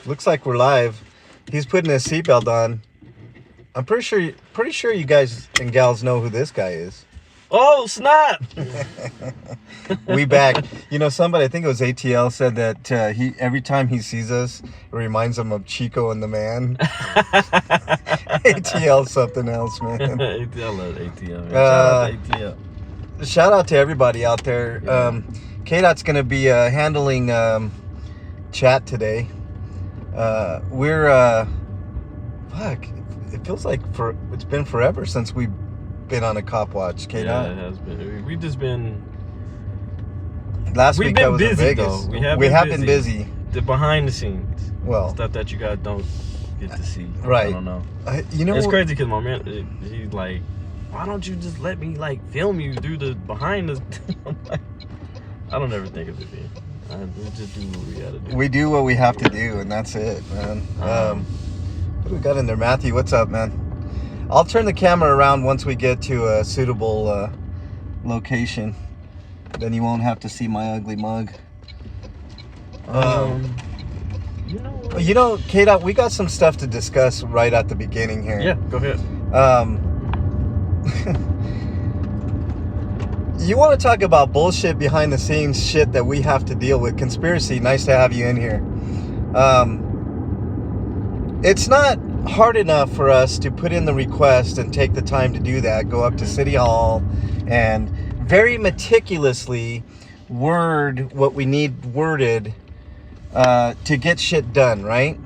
Looks like we're live. He's putting his seatbelt on. I'm pretty sure you guys and gals know who this guy is. Oh, snap! We back. You know, somebody, I think it was ATL, said that he every time he sees us, it reminds him of Chico and the Man. ATL something else, man. ATL, ATL. Man. Shout out to ATL. Shout out to everybody out there. Yeah. K-Dot's going to be handling chat today. We're fuck. It feels like it's been forever since we've been on a cop watch. K-Dot. Yeah, it has been. We've just been. Last we've week been I was busy, in Vegas. Though. We have been busy. The behind the scenes. Well, stuff that you guys don't get to see. Right. I don't know. You know, it's crazy because my man, he's like, why don't you just let me like film you do the behind the? I'm like, I don't ever think of it being. We just do what we gotta do. We do what we have to do, and that's it, man. What do we got in there, Matthew? What's up, man? I'll turn the camera around once we get to a suitable location. Then you won't have to see my ugly mug. You know, K-Dot, we got some stuff to discuss right at the beginning here. Yeah, go ahead. You want to talk about bullshit behind the scenes shit that we have to deal with. Conspiracy, nice to have you in here. It's not hard enough for us to put in the request and take the time to do that. Go up to City Hall and very meticulously word what we need worded to get shit done, right?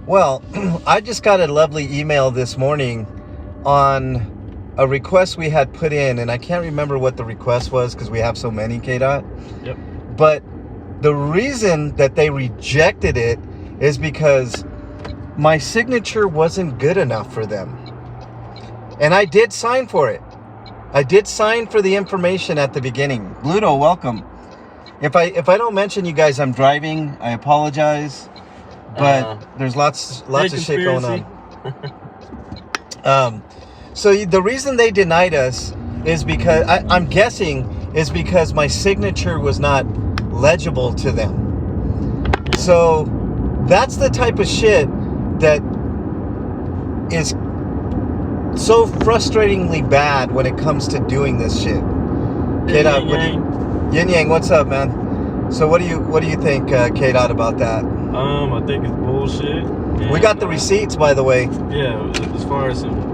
Well, I just got a lovely email this morning on a request we had put in, and I can't remember what the request was because we have so many, K-Dot. Yep. But the reason that they rejected it is because my signature wasn't good enough for them. And I did sign for it. I did sign for the information at the beginning. Bluto, welcome. If I don't mention you guys, I'm driving. I apologize. But there's lots of shit going on. So the reason they denied us is because, I'm guessing, is because my signature was not legible to them. So that's the type of shit that is so frustratingly bad when it comes to doing this shit. K-Dot, Yin Yang, what's up, man? So what do you think, K-Dot, about that? I think it's bullshit. We got the receipts, by the way. Yeah, as far as him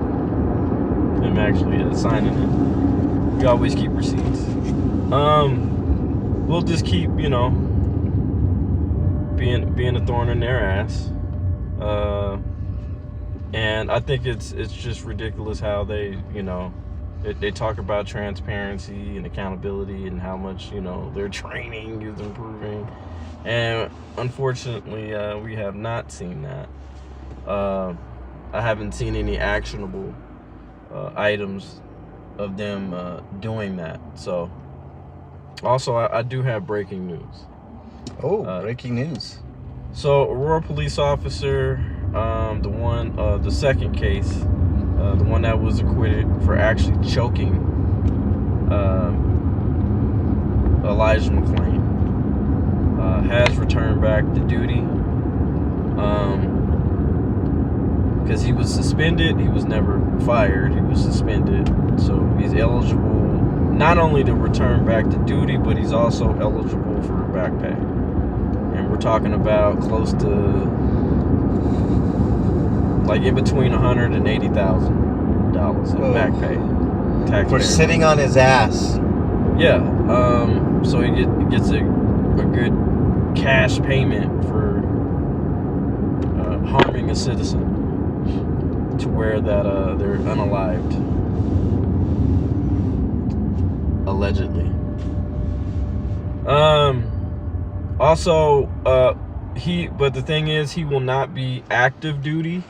actually signing it, we always keep receipts. We'll just keep, being a thorn in their ass. And I think it's just ridiculous how they, they talk about transparency and accountability and how much, their training is improving. And unfortunately, we have not seen that. I haven't seen any actionable items of them doing that. So, also, I do have breaking news. Oh, breaking news. So, Aurora police officer, the second case, the one that was acquitted for actually choking Elijah McClain, has returned back to duty. Because he was suspended, he was never fired, he was suspended. So he's eligible not only to return back to duty, but he's also eligible for back pay. And we're talking about close to, like, in between $180,000 in back pay. For sitting on his ass. Yeah. So he gets a good cash payment for harming a citizen to where that they're unalived, allegedly. Also, but the thing is, he will not be active duty.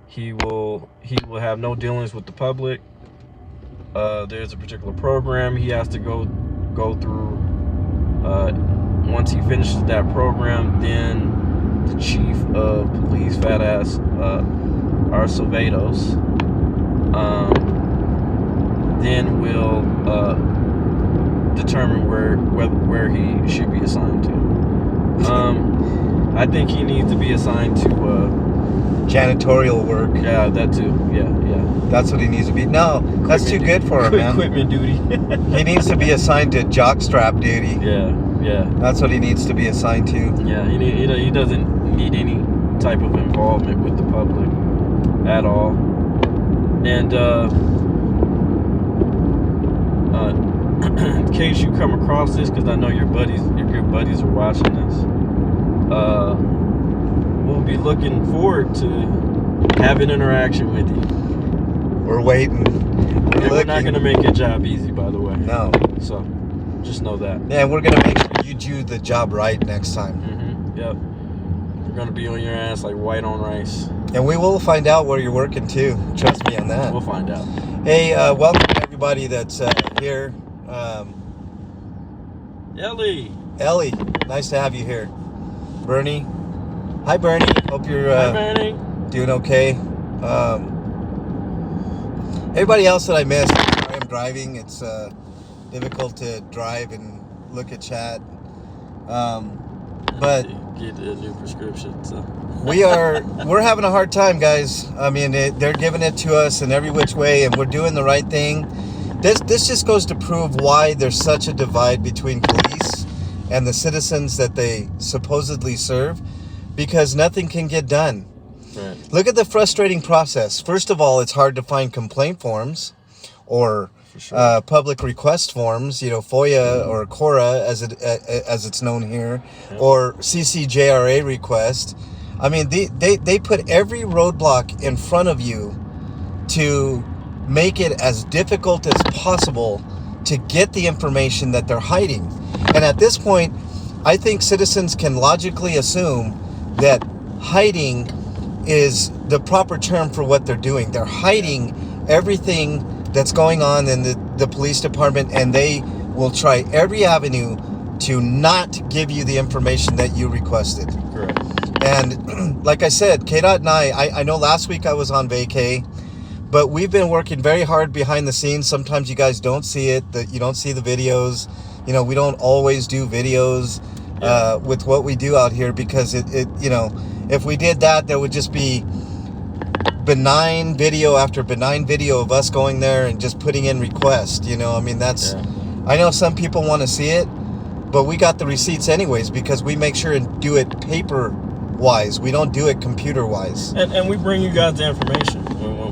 He will have no dealings with the public. There's a particular program he has to go through. Once he finishes that program, then the chief of police, fat ass Arcevedos, then will determine where he should be assigned to. I think he needs to be assigned to Janitorial work. yeah, that too. Yeah. That's what he needs to be. No, that's too good for him, man. Equipment duty. He needs to be assigned to jockstrap duty. Yeah. That's what he needs to be assigned to. Yeah, he doesn't need any type of involvement with the public at all. And in case you come across this, because I know your buddies are watching this, we'll be looking forward to having interaction with you. We're waiting. We're not going to make your job easy, by the way. No. So, just know that. Yeah, we're going to make sure you do the job right next time. Mm-hmm. Yep. We're going to be on your ass like white on rice. And we will find out where you're working, too. Trust me on that. We'll find out. Hey, welcome to everybody that's here. Ellie, nice to have you here. Bernie. Hi, Bernie. Hope you're Hi, Bernie. doing okay. Everybody else that I missed, I am driving. It's difficult to drive and look at chat. But get a new prescription. So we're having a hard time, guys. I mean, they're giving it to us in every which way, and we're doing the right thing. This just goes to prove why there's such a divide between police and the citizens that they supposedly serve, because nothing can get done. Right. Look at the frustrating process. First of all, it's hard to find complaint forms or public request forms, FOIA or CORA as it's known here, or CCJRA request. I mean, they put every roadblock in front of you to make it as difficult as possible to get the information that they're hiding. And at this point, I think citizens can logically assume that hiding is the proper term for what they're doing. They're hiding everything that's going on in the police department, and they will try every avenue to not give you the information that you requested. Correct. And like I said, KDOT and I know last week I was on vacay, but we've been working very hard behind the scenes. Sometimes you guys don't see it, that you don't see the videos. We don't always do videos with what we do out here, because it if we did that, there would just be benign video after benign video of us going there and just putting in requests. I mean, that's, I know some people want to see it, but we got the receipts anyways, because we make sure and do it paper wise. We don't do it computer wise. And we bring you guys the information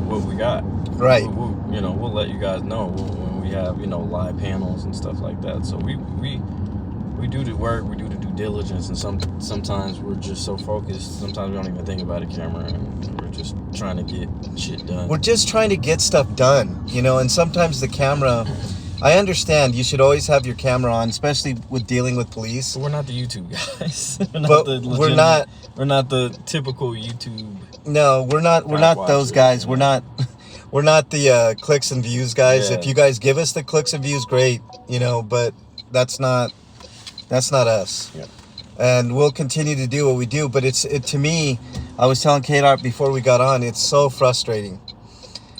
what we got. Right. We'll let you guys know when we have live panels and stuff like that. So we do the work, we do the due diligence, and sometimes we're just so focused. Sometimes we don't even think about a camera, and we're just trying to get shit done. We're just trying to get stuff done, and sometimes the camera. I understand you should always have your camera on, especially with dealing with police. So we're not the YouTube guys. We're not the typical YouTube. No, we're not those guys. We're not the clicks and views guys. Yeah. If you guys give us the clicks and views, great, but that's not us. Yep. And we'll continue to do what we do. But to me, I was telling KDOT before we got on, it's so frustrating.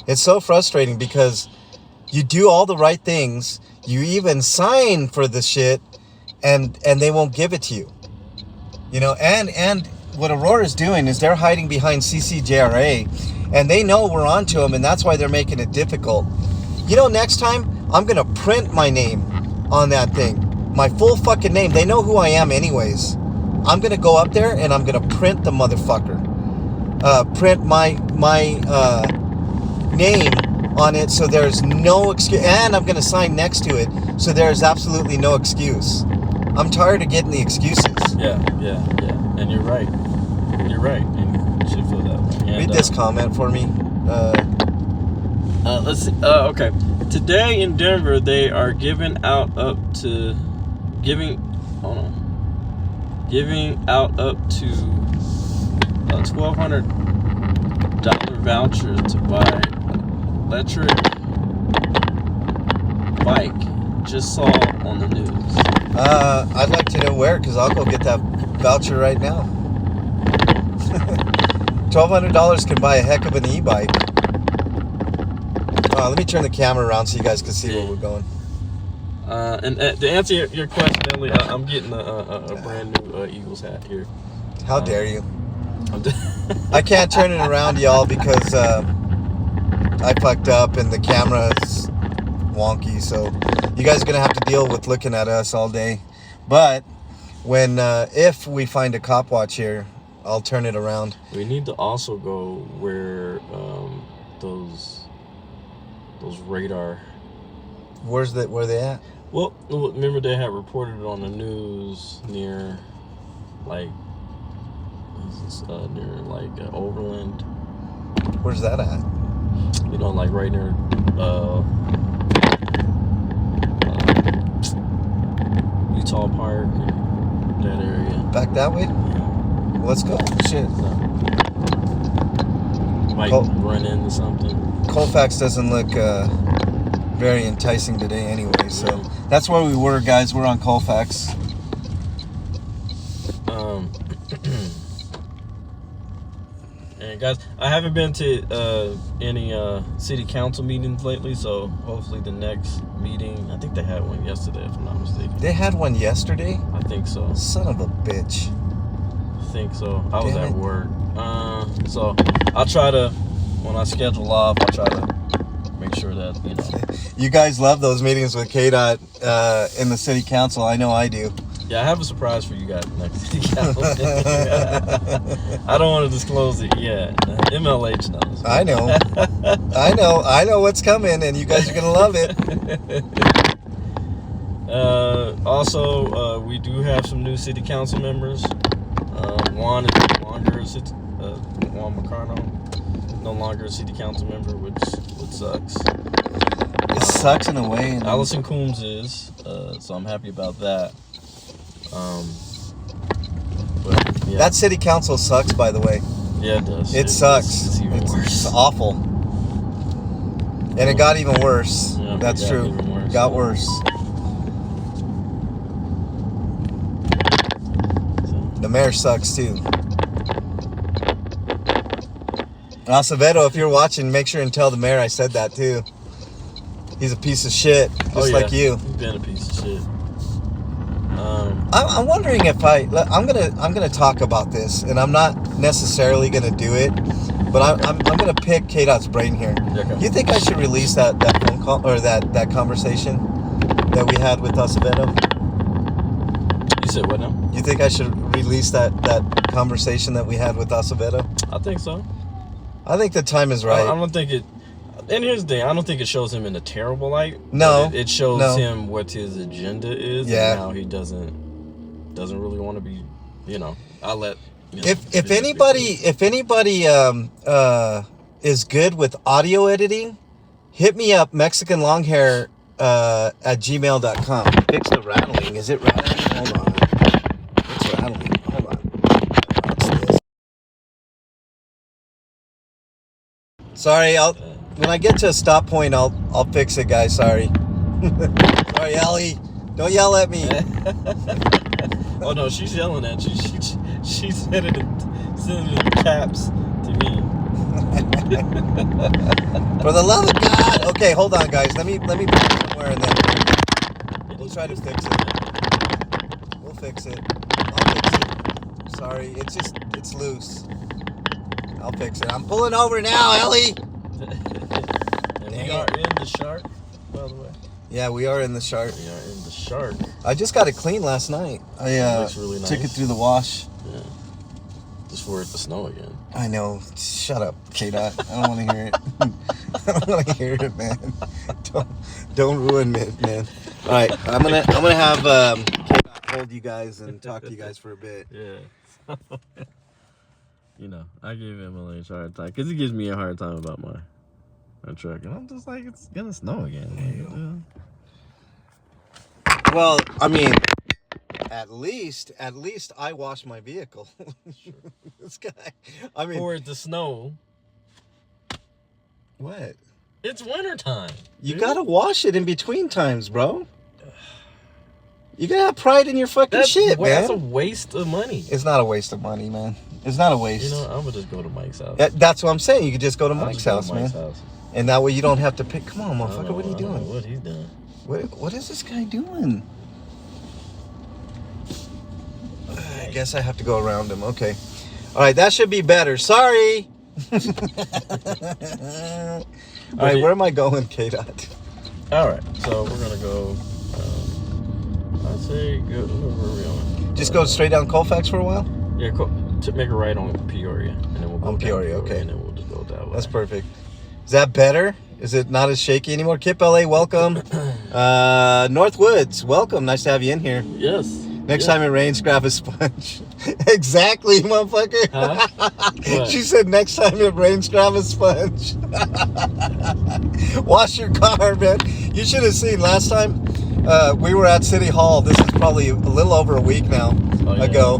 It's so frustrating because you do all the right things. You even sign for the shit, and they won't give it to you. And what Aurora's doing is they're hiding behind CCJRA, and they know we're onto them, and that's why they're making it difficult. Next time, I'm going to print my name on that thing. My full fucking name. They know who I am anyways. I'm going to go up there, and I'm going to print the motherfucker. Print my name on it, so there's no excuse. And I'm going to sign next to it, so there's absolutely no excuse. I'm tired of getting the excuses. Yeah. And you're right. And you should feel that way. And, read this comment for me. Let's see. Okay. Today in Denver, they are giving out up to $1,200 voucher to buy electric bike. Just saw on the news. I'd like to know where, because I'll go get that voucher right now. $1,200 can buy a heck of an e-bike. Let me turn the camera around so you guys can see where we're going. And to answer your question, Ellie, I'm getting a brand new Eagles hat here. How dare you? I'm I can't turn it around, y'all, because I fucked up and the camera's wonky. So you guys are gonna have to deal with looking at us all day. But when if we find a cop watch here, I'll turn it around. We need to also go where those radar. Where they at? Well, remember they had reported on the news near, like, near like Overland. Where's that at? You know, like right near Utah Park, that area. Back that way? Yeah. Let's go. Shit. Might run into something. Colfax doesn't look very enticing today anyway, so that's where we were, guys. We're on Colfax. And guys, I haven't been to any city council meetings lately, so hopefully the next meeting, I think they had one yesterday if I'm not mistaken. They had one yesterday? I think so. Son of a bitch. I think so. I was at work. So I'll try to, when I schedule off, I'll try to make sure that, you know. You guys love those meetings with KDOT in the city council. I know I do. Yeah, I have a surprise for you guys next city council. I don't want to disclose it yet. MLH knows. I know. I know what's coming, and you guys are going to love it. Also, we do have some new city council members. Juan is no longer Juan Macarno, no longer a city council member, which sucks. It sucks in a way. Allison Coombs is, so I'm happy about that. But yeah. That city council sucks, by the way. Yeah, it does. It sucks. It's even worse. It's awful. And it got even worse. Yeah, That's true. Worse. Got worse. The mayor sucks too. And Acevedo, if you're watching, make sure and tell the mayor I said that too. He's a piece of shit, just like you. He's been a piece of shit. I'm wondering if I'm gonna talk about this, and I'm not necessarily gonna do it, but I'm gonna pick KDOT's brain here. Okay. You think I should release that phone call or that conversation that we had with Acevedo? You said what now? You think I should release that conversation that we had with Acevedo? I think so. I think the time is right. I don't think it. And here's the thing: I don't think it shows him in a terrible light. No, it shows him what his agenda is, and how he doesn't really want to be. You know, I'll let. You know, if anybody is good with audio editing, hit me up, Mexican Longhair at gmail.com. Fix the rattling. Is it rattling? Hold on. It's rattling. Hold on. What's this? Sorry, when I get to a stop point, I'll fix it, guys. Sorry. Sorry, Ellie. Don't yell at me. Oh no, she's yelling at you. She's sending it in caps to me. For the love of God. Okay, hold on, guys. Let me put it somewhere, and then we'll try to fix it. We'll fix it. I'll fix it. Sorry, it's loose. I'll fix it. I'm pulling over now, Ellie. And we are in the Shark, by the way. Yeah, we are in the Shark. We are in the Shark. I just got it cleaned last night. I looks really nice. took it through the wash. Yeah. Just for it to snow again. I know. Shut up, KDOT. I don't want to hear it. I don't want to hear it, man. Don't ruin it, man. All right, I'm gonna have KDOT hold you guys and talk to you guys for a bit. Yeah. You know, I gave MLH a hard time because he gives me a hard time about my truck, and I'm just like, it's gonna snow again. Well, I mean, at least I wash my vehicle. Sure. This guy, I mean, for it to snow. What? It's wintertime. You gotta wash it in between times, bro. You gotta have pride in your fucking shit, man. That's a waste of money. It's not a waste of money, man. It's not a waste. You know, I'm gonna just go to Mike's house. That's what I'm saying. You could just go to Mike's house, man. House. And that way you don't have to pick. Come on, motherfucker. What are you doing? What he's doing? What is this guy doing? guess I have to go around him. Okay. All right, that should be better. Sorry. All right, where am I going, K-Dot? All right, so we're going to go, I'd say, where are we going? Just go straight down Colfax for a while? Yeah, to make a right on Peoria. And then we'll go on Peoria, okay. And then we'll just go that way. That's perfect. Is that better? Is it not as shaky anymore? Kip LA, welcome. Northwoods, welcome. Nice to have you in here. Yes. Next time it rains, grab a sponge. Exactly, motherfucker. Huh? She said next time it rains, grab a sponge. Wash your car, man. You should have seen last time we were at City Hall. This is probably a little over a week now ago.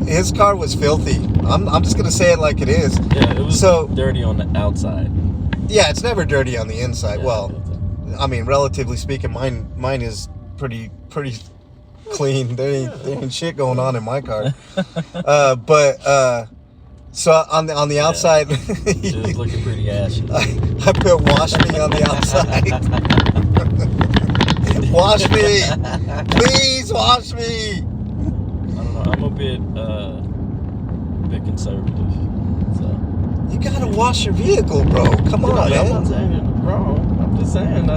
His car was filthy. I'm just going to say it like it is. Yeah, it was dirty on the outside. Yeah, it's never dirty on the inside. Yeah, well, I mean, relatively speaking, mine is pretty clean. There ain't shit going on in my car. So on the outside, it was looking pretty ashy. I put "wash me" on the outside. Wash me, please wash me. I don't know. I'm a bit conservative. So you gotta wash your vehicle, bro. Come on, man. I'm not saying you're wrong. I'm just saying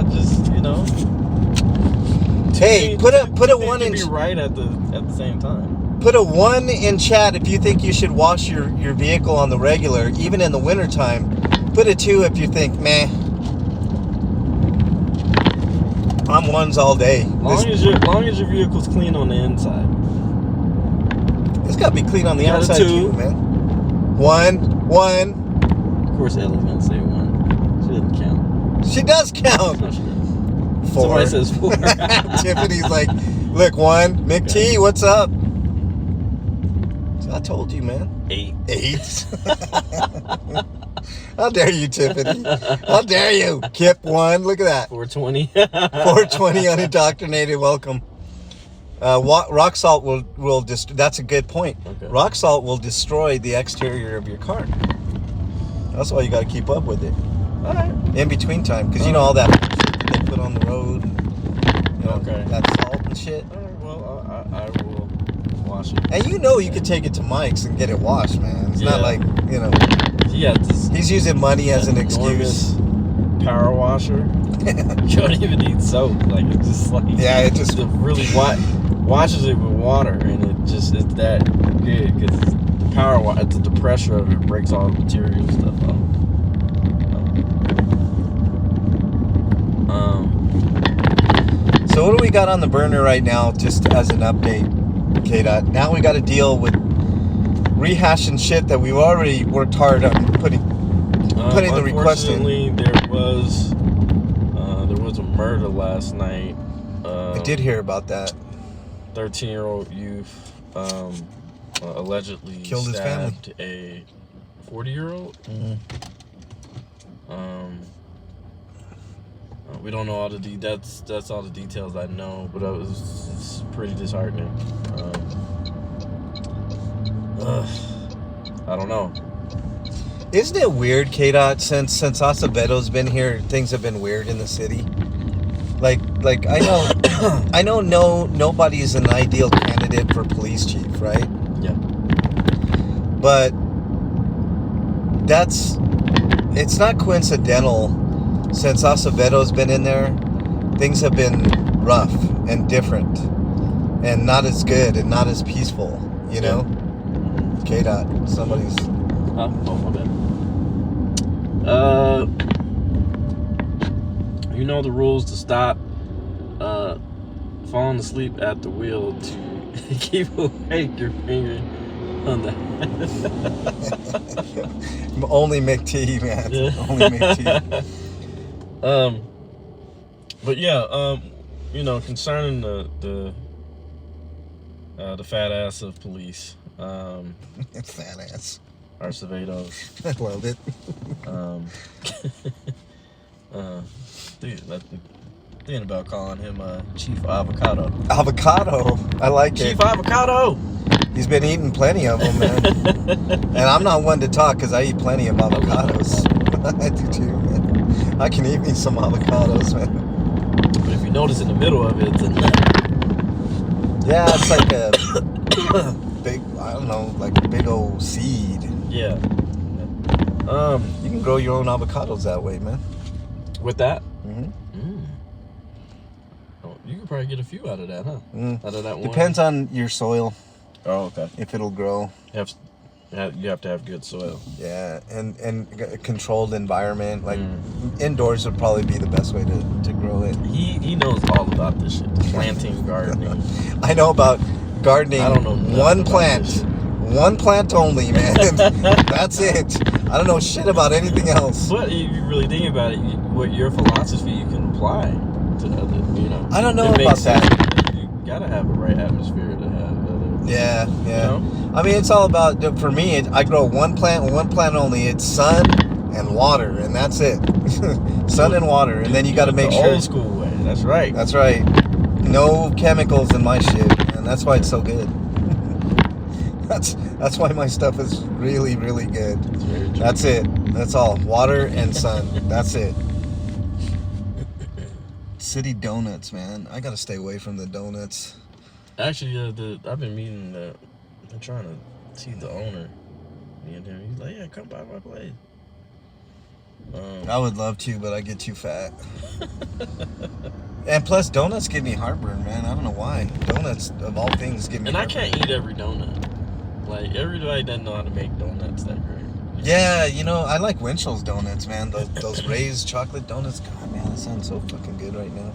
Hey, put a 1 in. Be right at the same time. Put a 1 in chat if you think you should wash your vehicle on the regular, even in the wintertime. Put a 2 if you think, meh. I'm 1s all day. Long as your vehicle's clean on the inside. It's got to be clean on the outside too, man. 1. Of course, Ellie's gonna say 1. She doesn't count. She does count. No, she doesn't. 4. Somebody says 4. Tiffany's like, look, 1. Mick T, what's up? I told you, man. 8. How dare you, Tiffany? How dare you? Kip 1. Look at that. 420. 420 unindoctrinated. Welcome. Rock salt will that's a good point. Okay. Rock salt will destroy the exterior of your car. That's why you got to keep up with it. All right. In between time, because you know all that shit they put on the road. Okay. That salt and shit. All right. Well, I will wash it. And you can take it to Mike's and get it washed, man. It's not like Yeah. He's using money as an excuse. Power washer. You don't even need soap. Like it's just like it just really washes it with water, and it's that good because the power wash. The pressure of it breaks all the material stuff up. So what do we got on the burner right now? Just as an update, K-Dot. Now we got to deal with rehashing shit that we've already worked hard on putting the request in. Unfortunately, there was a murder last night. I did hear about that. 13-year-old youth allegedly killed his family. A 40-year-old. Mm-hmm. We don't know all the that's all the details I know, but it's pretty disheartening. I don't know. Isn't it weird, K-Dot, since Aceveto's been here, things have been weird in the city? Like I know nobody's an ideal candidate for police chief, right? Yeah. But it's not coincidental. Since Aceveto's been in there, things have been rough and different and not as good and not as peaceful, you know? K-Dot, somebody's... Oh, my bad. You know the rules to stop falling asleep at the wheel to keep awake your finger on the... Only McT, man. Yeah. Only McT. But yeah, concerning the fat ass of police, fat ass, Acevedo. I love it. Thinking about calling him Chief Avocado. Avocado, I like Chief it. Chief Avocado. He's been eating plenty of them, man. And I'm not one to talk because I eat plenty of avocados. I do too, man. I can eat me some avocados, man. But if you notice in the middle of it, it's a nut. Yeah, it's like a big, I don't know, like a big old seed. Yeah. You can grow your own avocados that way, man. With that, Mm-hmm. Oh, you could probably get a few out of that, huh? Out of that one. Depends on your soil, Oh, okay. if it'll grow. You have to have good soil. Yeah, and a controlled environment. Like indoors would probably be the best way to grow it. He knows all about this shit. Planting, gardening. I know about gardening. I don't know nothing one about plant. this shit. One plant only, man. That's it. I don't know shit about anything else. But if you really think about it, what your philosophy you can apply to other, you know. I don't know it about makes sense. that. You gotta have the right atmosphere to have other. Yeah. You know? I mean, it's all about, for me, I grow one plant only. It's sun and water, and that's it. Sun and water, and then you got to make the sure. old school way. That's right. That's right. No chemicals in my shit, and that's why it's so good. That's why my stuff is really, really good. It's very true. That's it. That's all. Water and sun. That's it. City donuts, man. I gotta stay away from the donuts. Actually, I've been meeting I'm trying to see the owner. And he's like, yeah, come by my place. I would love to, but I get too fat. And plus, donuts give me heartburn, man. I don't know why. Donuts, of all things, give me And I heartburn. can't eat every donut. Like, everybody doesn't know how to make donuts that great. Yeah, I like Winchell's donuts, man. Those raised chocolate donuts. God, man, that sounds so fucking good right now.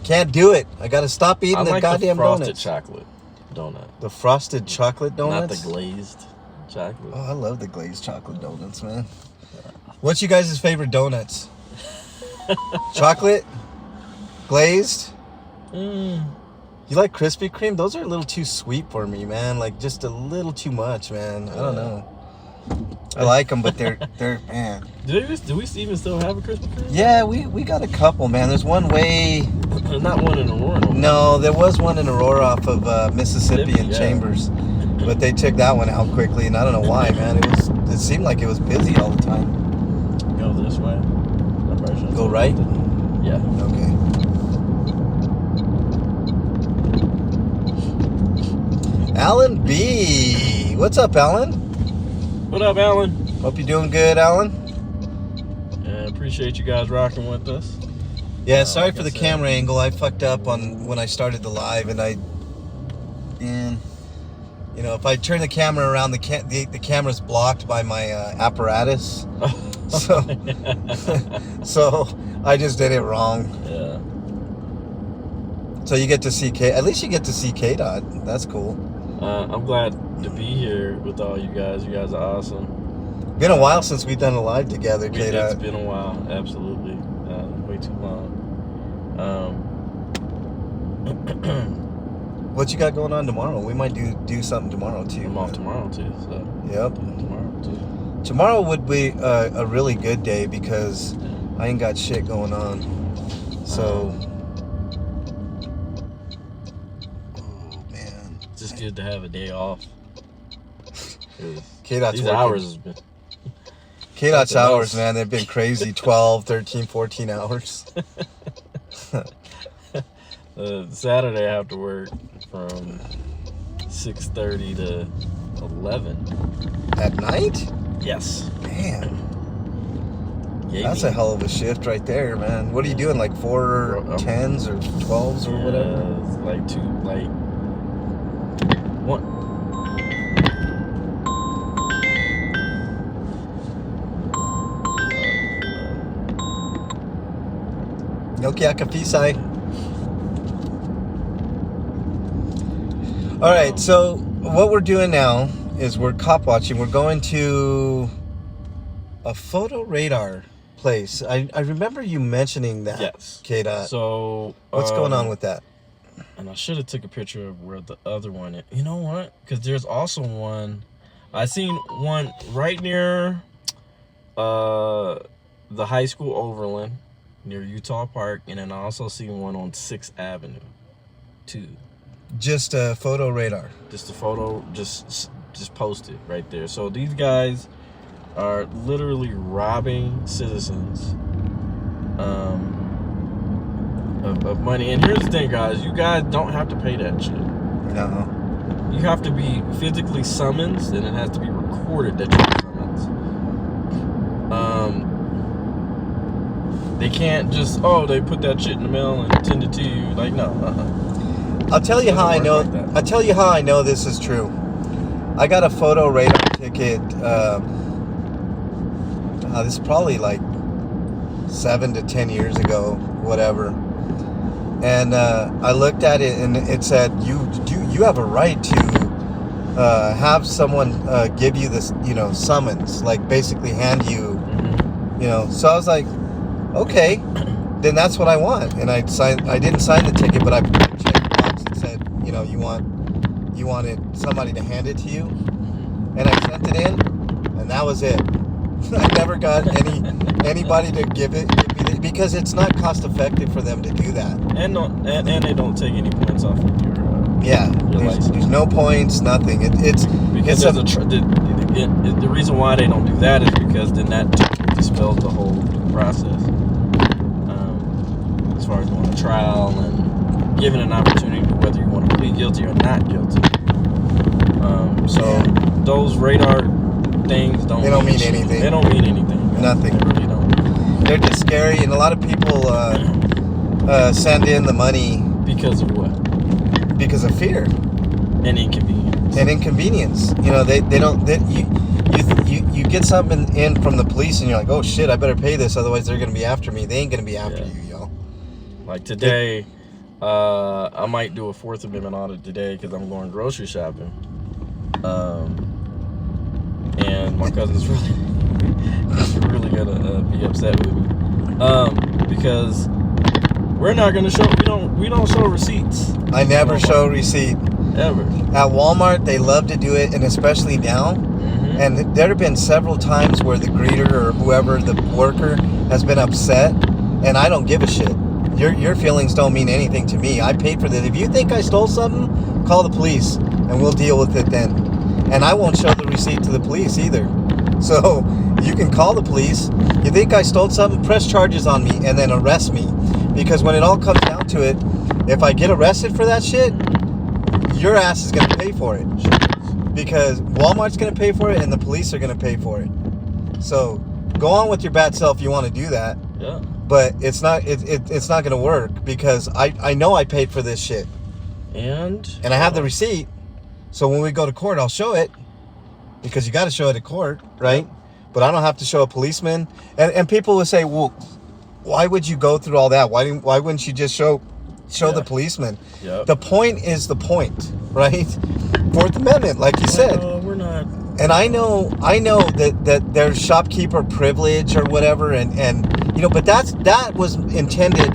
Can't do it. I gotta stop eating I the like goddamn the frosted donuts. chocolate donut. The frosted chocolate donuts? Not the glazed chocolate. Oh, I love the glazed chocolate donuts, man. What's you guys' favorite donuts? Chocolate? Glazed? Mm. You like Krispy Kreme? Those are a little too sweet for me, man. Like, just a little too much, man. I don't know. I like them, but they're man. Do we even still have a Krispy Kreme? Yeah, we got a couple, man. There's one way... Not one in Aurora. No, there was one in Aurora off of Mississippi and Yeah. Chambers. But they took that one out quickly, and I don't know why, man. It seemed like it was busy all the time. Go this way. Go right? Yeah. Okay. Alan B. What's up, Alan? What up, Alan? Hope you're doing good, Alan. Appreciate you guys rocking with us. Yeah, sorry like for I the said. camera angle. I fucked up on when I started the live, and if I turn the camera around, the camera's blocked by my apparatus. So, so I just did it wrong. Yeah. So you get to see K. At least you get to see K-Dot. That's cool. I'm glad to be here with all you guys. You guys are awesome. Been a while since we've done a live together, It's K-Dot. been a while, absolutely. Way too long. What you got going on tomorrow? We might do something tomorrow too. I'm off tomorrow too, so Yep. tomorrow too. Tomorrow would be a really good day because I ain't got shit going on. So. Oh man. It's just good to have a day off. K-Dot's These working. hours has been K-Dot's something hours, else. man, they've been crazy. 12, 13, 14 hours. Saturday I have to work from 6:30 to 11. At night? Yes. Man, Yay that's me. a hell of a shift right there, man. What are you doing, like 4 10s or 12s or whatever? It's like one. Nokia All right, so what we're doing now is we're cop watching. We're going to a photo radar place. I remember you mentioning that. Yes. K-Dot. So What's going on with that? And I should have took a picture of where the other one is. You know what? Because there's also one. I seen one right near the high school Overland, near Utah Park, and then I also seen one on 6th Avenue, too. Just a photo radar. Just a photo, just posted right there. So these guys are literally robbing citizens of money. And here's the thing, guys. You guys don't have to pay that shit. No. you have to be physically summoned, and it has to be recorded that you're summoned. They can't just, they put that shit in the mail and send it to you. Like, no. I'll tell you how I know. Like I'll tell you how I know this is true. I got a photo radar ticket. This is probably like 7 to 10 years ago, whatever. And I looked at it, and it said you have a right to have someone give you this, summons, like basically hand you, So I was like, okay, then that's what I want. And I didn't sign the ticket, but I checked the box that said, you wanted somebody to hand it to you, and I sent it in, and that was it. I never got anybody to give me because it's not cost effective for them to do that. And they don't take any points off of your license. There's no points, nothing. It's because the reason why they don't do that is because then that dispels the whole process. As far as going to trial and giving an opportunity to whether you want to plead guilty or not guilty. Those radar things don't mean anything. They don't mean anything. Nothing. They really don't. They're just scary, and a lot of people send in the money because of what? Because of fear and inconvenience. You get something in from the police, and you're like, oh shit, I better pay this, otherwise they're gonna be after me. They ain't gonna be after you, yo. Like today, I might do a Fourth Amendment audit today because I'm going grocery shopping. And my cousin's really gonna be upset with me because we're not gonna show. We don't show receipts. I never show receipt ever. At Walmart, they love to do it, and especially now. Mm-hmm. And there have been several times where the greeter or whoever, the worker, has been upset, and I don't give a shit. Your feelings don't mean anything to me. I paid for this. If you think I stole something, call the police, and we'll deal with it then. And I won't show the receipt to the police either. So you can call the police. You think I stole something, press charges on me and then arrest me. Because when it all comes down to it, if I get arrested for that shit, your ass is going to pay for it. Because Walmart's going to pay for it and the police are going to pay for it. So go on with your bad self if you want to do that. Yeah. But it's not going to work because I know I paid for this shit. And I have the receipt. So when we go to court, I'll show it because you got to show it at court, right? Yep. But I don't have to show a policeman. And people will say, well, why would you go through all that? Why wouldn't you just show the policeman? Yep. The point is the point, right? Fourth Amendment, like you said. We're not. And I know that there's shopkeeper privilege or whatever, and but that was intended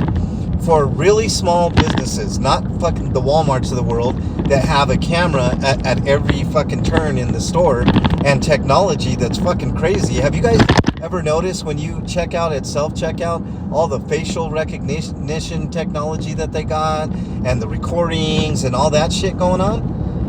for really small businesses, not fucking the Walmarts of the world that have a camera at every fucking turn in the store and technology that's fucking crazy. Have you guys ever noticed when you check out at self-checkout all the facial recognition technology that they got and the recordings and all that shit going on?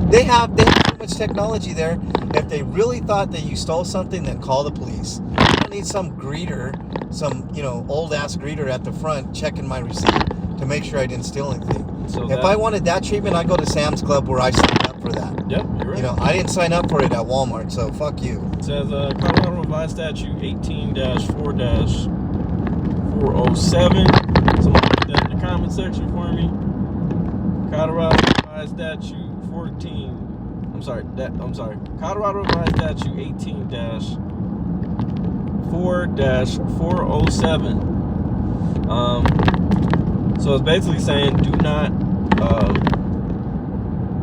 They have so much technology there. If they really thought that you stole something, then call the police. I don't need some greeter, some old ass greeter at the front checking my receipt to make sure I didn't steal anything. So if I wanted that treatment, I'd go to Sam's Club where I signed up for that. Yep, you're right. I didn't sign up for it at Walmart, so fuck you. It says Colorado Revised Statute 18-4-407. Someone put that in the comment section for me. Colorado Revised Statute Colorado Revised Statute 18-4-407. So it's basically saying do not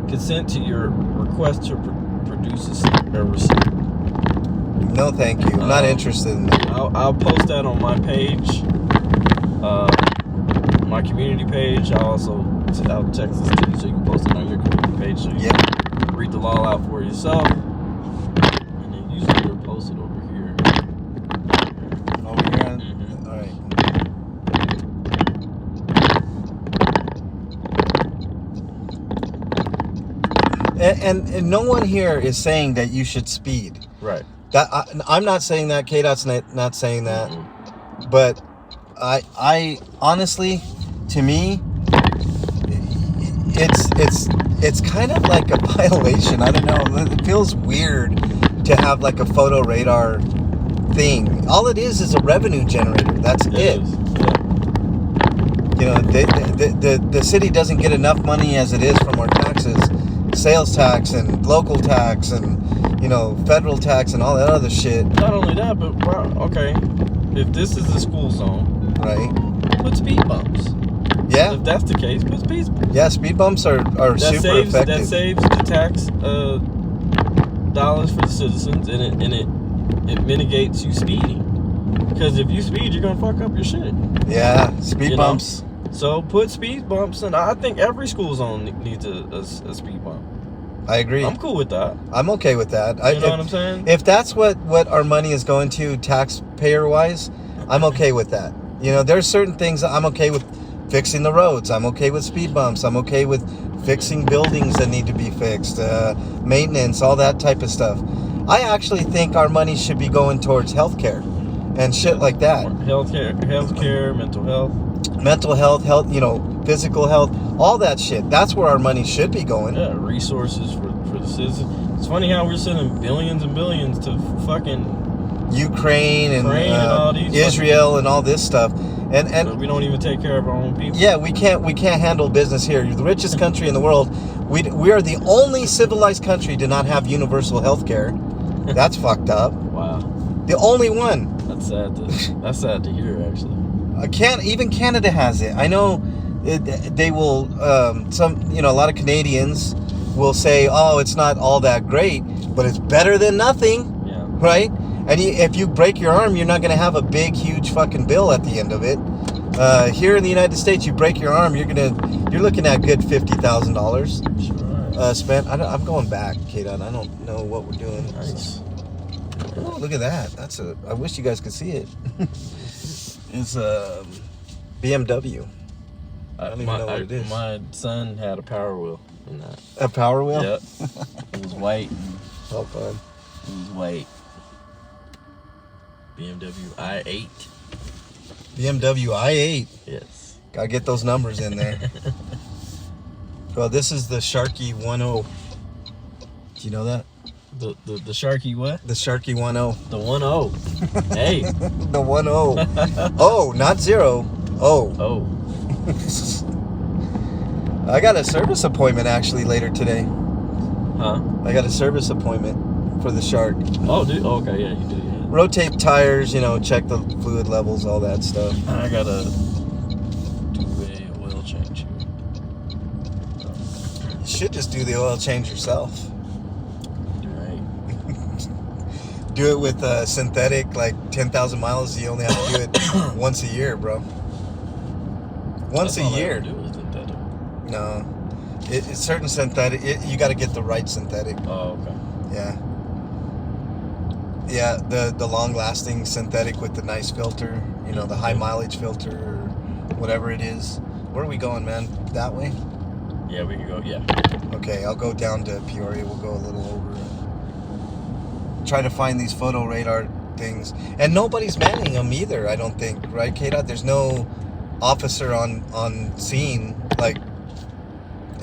consent to your request to produce a receipt. No, thank you. I'm not interested in that. I'll post that on my page, my community page. I'll text this to you so you can post it on your community page so you can read the law out for yourself. And then usually you'll post it over here. Over here? Mm-hmm. All right. And no one here is saying that you should speed. Right. I'm not saying that. KDOT's not saying that. Mm-hmm. But I honestly, to me, it's it's kind of like a violation. I don't know. It feels weird to have like a photo radar thing. All it is a revenue generator. That's it. is. Yeah. You know, the city doesn't get enough money as it is from our taxes, sales tax and local tax and, you know, federal tax and all that other shit. Not only that, but okay, if this is a school zone, Right? put speed bumps. Yeah. If that's the case, put speed bumps. Yeah, speed bumps are super effective. That saves the tax dollars for the citizens, and it mitigates you speeding. Because if you speed, you're gonna fuck up your shit. Yeah, speed bumps. So put speed bumps, and I think every school zone needs a speed bump. I agree. I'm cool with that. I'm okay with that. You know what I'm saying? If that's what our money is going to, taxpayer wise, I'm okay with that. You know, there's certain things that I'm okay with fixing the roads. I'm okay with speed bumps. I'm okay with fixing buildings that need to be fixed, maintenance, all that type of stuff. I actually think our money should be going towards healthcare and shit like that. Healthcare, mental health, you know, physical health, all that shit. That's where our money should be going. Yeah, resources for the citizens. It's funny how we're sending billions and billions to fucking Ukraine and all these Israel and all this stuff. And but we don't even take care of our own people. yeah, we can't handle business here. You're the richest country in the world. We are the only civilized country to not have universal health care. That's fucked up. Wow. The only one. That's sad to hear, actually. Even Canada has it. I know they will. A lot of Canadians will say, "Oh, it's not all that great, but it's better than nothing." Yeah. Right? And if you break your arm, you're not going to have a big, huge fucking bill at the end of it. Here in the United States, you break your arm, you're looking at good $50,000 Sure. spent. I'm going back, K-Dot. I don't know what we're doing. Nice. Oh, look at that. I wish you guys could see it. It's a BMW. I don't even know what it is. My son had a Power Wheel in that. A Power Wheel? Yep. It was white. Oh, fun. It was white. BMW i8. BMW i8. Yes. Gotta get those numbers in there. Well, this is the Sharky 10. Do you know that? The Sharky what? The Sharky 10. The 1.0. Hey. The 10. Oh, not 0. Oh. Oh. I got a service appointment actually later today. Huh? I got a service appointment for the Shark. Oh, dude. Oh, okay, yeah, you do. Yeah. Rotate tires, check the fluid levels, all that stuff. I gotta do a oil change here. You should just do the oil change yourself. Right. Do it with synthetic, like 10,000 miles. You only have to do it once a year, bro. Once a year. Do is synthetic. No, it's certain synthetic. You got to get the right synthetic. Oh, okay. Yeah, the long-lasting synthetic with the nice filter. The high mileage filter or whatever it is. Where are we going, man? That way? Yeah, we can go. Yeah. Okay, I'll go down to Peoria. We'll go a little over. Try to find these photo radar things, and nobody's manning them either. I don't think, right, K-Dot? There's no officer on scene like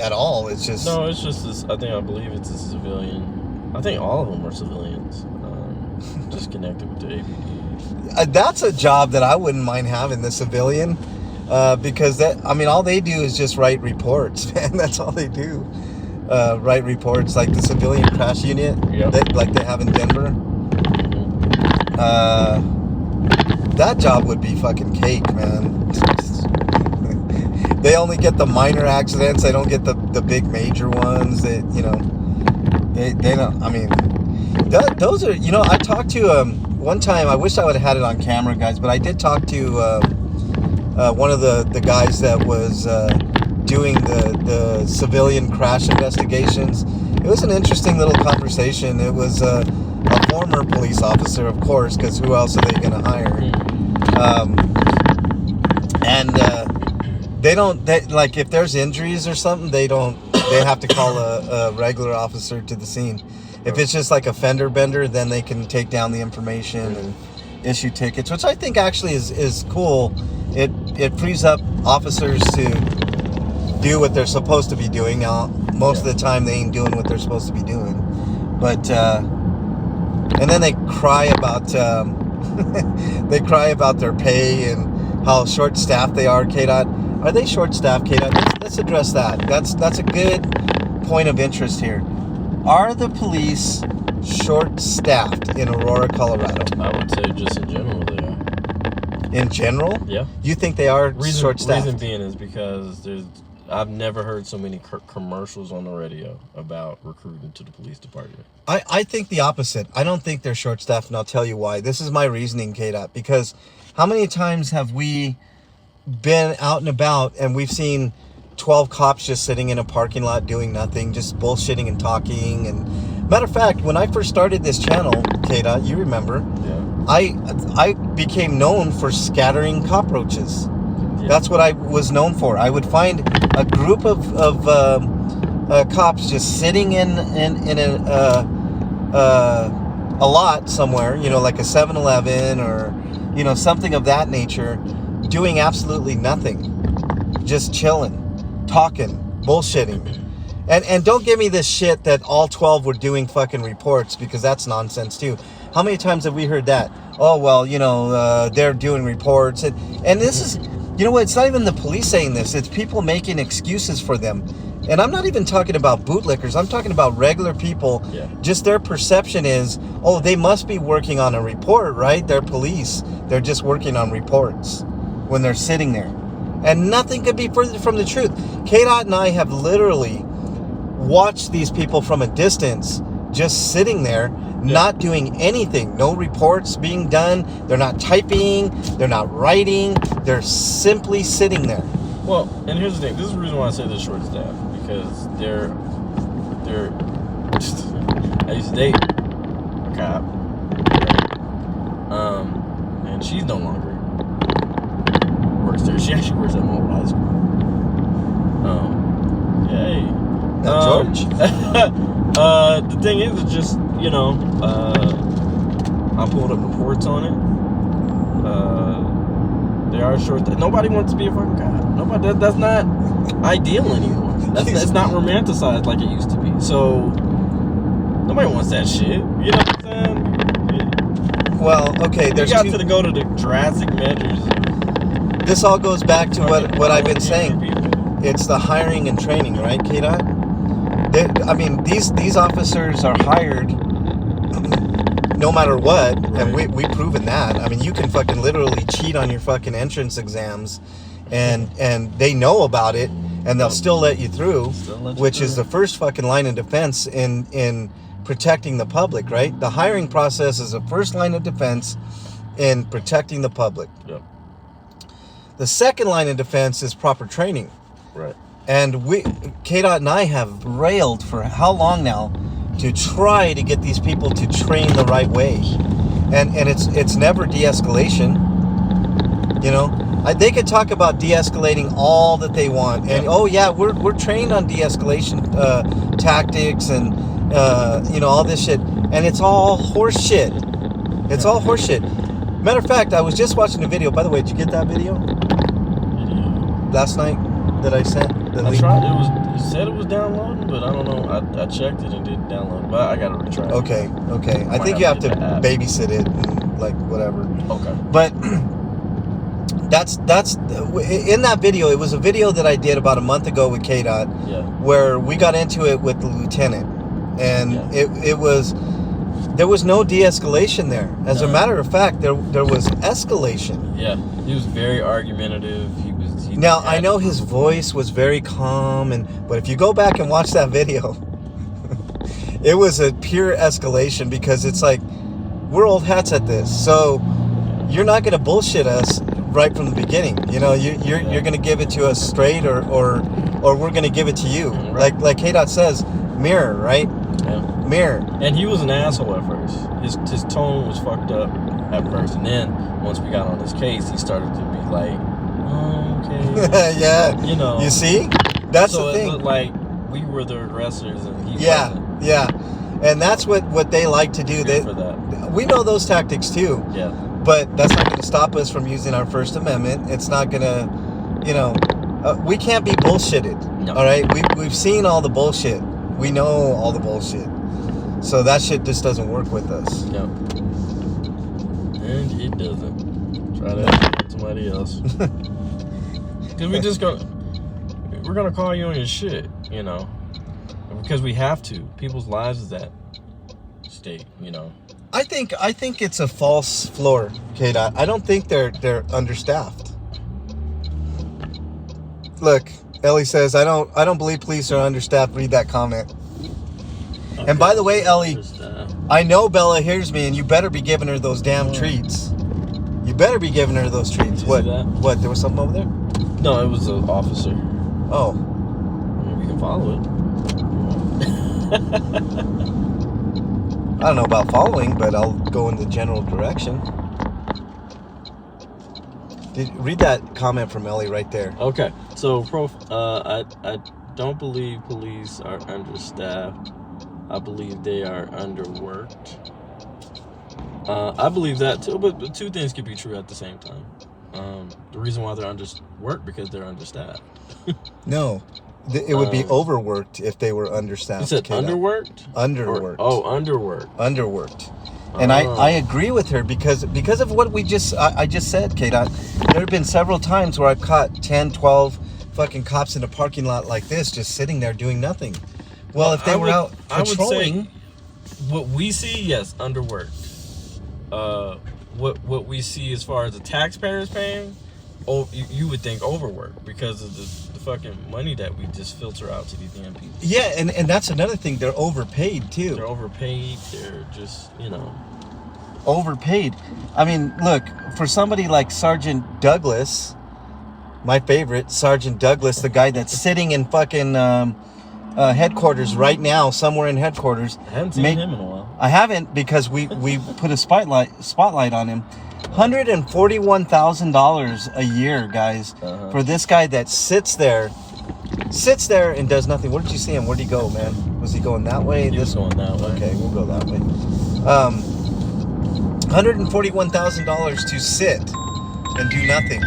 at all. It's just it's just this. I believe it's a civilian. I think all of them are civilians. Just connected with the APD. That's a job that I wouldn't mind having, the civilian, because all they do is just write reports, man. That's all they do. Write reports like the civilian crash unit, like they have in Denver. That job would be fucking cake, man. They only get the minor accidents. They don't get the big major ones. They don't. Those are, I talked to one time. I wish I would have had it on camera, guys, but I did talk to one of the guys that was doing the civilian crash investigations. It was an interesting little conversation. It was a former police officer, of course, because who else are they going to hire? Like if there's injuries or something, they have to call a regular officer to the scene. If it's just like a fender bender, then they can take down the information and issue tickets, which I think actually is cool. It frees up officers to do what they're supposed to be doing. Now, most of the time they ain't doing what they're supposed to be doing. But and then they cry about they cry about their pay and how short-staffed they are. KDOT, are they short-staffed? KDOT, let's address that. That's a good point of interest here. Are the police short-staffed in Aurora, Colorado? I would say just in general they are. In general? Yeah. You think they are short-staffed? Reason being is because I've never heard so many commercials on the radio about recruiting to the police department. I think the opposite. I don't think they're short-staffed, and I'll tell you why. This is my reasoning, KDOT, because how many times have we been out and about and we've seen 12 cops just sitting in a parking lot doing nothing, just bullshitting and talking? And matter of fact, when I first started this channel, KDOT, you remember, I became known for scattering cockroaches. Yeah. That's what I was known for. I would find a group of cops just sitting in a lot somewhere, you know, like a 7-Eleven or, you know, something of that nature, doing absolutely nothing, just chilling, talking, bullshitting. And don't give me this shit that all 12 were doing fucking reports, because that's nonsense too. How many times have we heard that? Oh, well, you know, they're doing reports. And this is, you know what, it's not even the police saying this. It's people making excuses for them. And I'm not even talking about bootlickers. I'm talking about regular people. Yeah. Just their perception is, oh, they must be working on a report, right? They're police. They're just working on reports when they're sitting there. And nothing could be further from the truth. KDOT and I have literally watched these people from a distance just sitting there, not doing anything. No reports being done. They're not typing. They're not writing. They're simply sitting there. Well, and here's the thing. This is the reason why I say they're short staffed, because they're I used to date a cop, and she's no longer works there. She actually works at Mobile High School. Yay. George. The thing is, it's just, you know, I pulled up reports on it. They are short. Nobody wants to be a fucking cop. Nobody. That's not ideal anymore. That's not romanticized like it used to be. So nobody wants that shit. You know what I'm saying? Yeah. Well, okay. There's to go to the drastic measures. This all goes back to what I've been saying. It's the hiring and training, right, KDOT? I mean, these officers are hired no matter what, right. And we've proven that. I mean, you can fucking literally cheat on your fucking entrance exams, and they know about it, and they'll still let you through, which is the first fucking line of defense in protecting the public, right? The hiring process is the first line of defense in protecting the public. Yep. The second line of defense is proper training. Right. And KDOT and I have railed for how long now to try to get these people to train the right way. And it's never de-escalation. You know, they could talk about de-escalating all that they want. And oh yeah, we're trained on de-escalation tactics and you know, all this shit. And it's all horse shit. It's all horse shit. Matter of fact, I was just watching a video. By the way, did you get that video? Last night that I sent? I tried. It said it was downloading, but I don't know. I checked it and didn't download. But I gotta retry it. Okay. I think you have to babysit it and like whatever. Okay. But that's in that video. It was a video that I did about a month ago with KDOT. Yeah. Where we got into it with the lieutenant, and it was. There was no de-escalation there. As a matter of fact, there was escalation. Yeah, he was very argumentative. Now, I know his voice was very calm, but if you go back and watch that video, it was a pure escalation, because it's like, we're old hats at this. So you're not going to bullshit us right from the beginning. You know, you're going to give it to us straight, or we're going to give it to you. Right. Like KDOT says, mirror, right? Yeah. Mirror. And he was an asshole at first. His tone was fucked up at first, and then once we got on his case, he started to be like, oh, okay. Yeah. You know. You see? That's the thing. So it looked like we were the aggressors, and he wasn't. Yeah. And that's what they like to do. We know those tactics too. Yeah. But that's not going to stop us from using our First Amendment. It's not going to, you know, We can't be bullshitted. No. All right, we've seen all the bullshit. We know all the bullshit. So that shit just doesn't work with us. No. And it doesn't. Try that with somebody else. Because we're gonna call you on your shit, you know, because we have to. People's lives is at stake, you know. I think it's a false floor, K-Dot. I don't think they're understaffed. Look, Ellie says I don't believe police are understaffed. Read that comment. Okay. And by the way, Ellie, I know Bella hears me, and you better be giving her those damn treats. You better be giving her those treats. Did you What? see that? What? There was something over there? No, it was an officer. Oh. We can follow it. I don't know about following, but I'll go in the general direction. Read that comment from Ellie right there. Okay, so I don't believe police are understaffed. I believe they are underworked. I believe that too, but the two things could be true at the same time. The reason why they're underworked because they're understaffed. No, it would be overworked if they were understaffed. You said underworked? Underworked. Underworked. Underworked. And I agree with her because of what I just said, K-Dot. There have been several times where I've caught 10, 12 fucking cops in a parking lot like this just sitting there doing nothing. Well, if they were out patrolling... I would say what we see, yes, underworked. What we see as far as the taxpayers paying, you would think overworked because of the fucking money that we just filter out to these damn people. Yeah, and that's another thing. They're overpaid, too. They're overpaid. They're just, you know... Overpaid. I mean, look, for somebody like Sergeant Douglas, my favorite, Sergeant Douglas, the guy that's sitting in fucking headquarters right now, somewhere in headquarters. I haven't seen him in a while. I haven't because we put a spotlight on him. $141,000 a year, guys, for this guy that sits there and does nothing. Where did you see him? Where'd he go, man? Was he going that way? He was going that way. Okay, we'll go that way. $141,000 to sit and do nothing.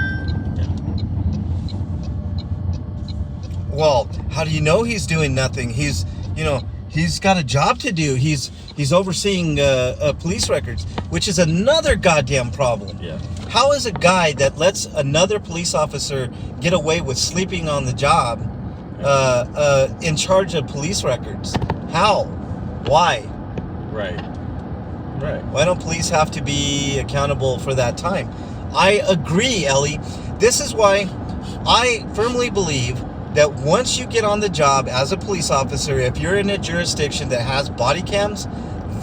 Yeah. Well, how do you know he's doing nothing? He's got a job to do. He's overseeing police records, which is another goddamn problem. Yeah. How is a guy that lets another police officer get away with sleeping on the job in charge of police records? How? Why? Right. Why don't police have to be accountable for that time? I agree, Ellie. This is why I firmly believe that once you get on the job as a police officer, if you're in a jurisdiction that has body cams,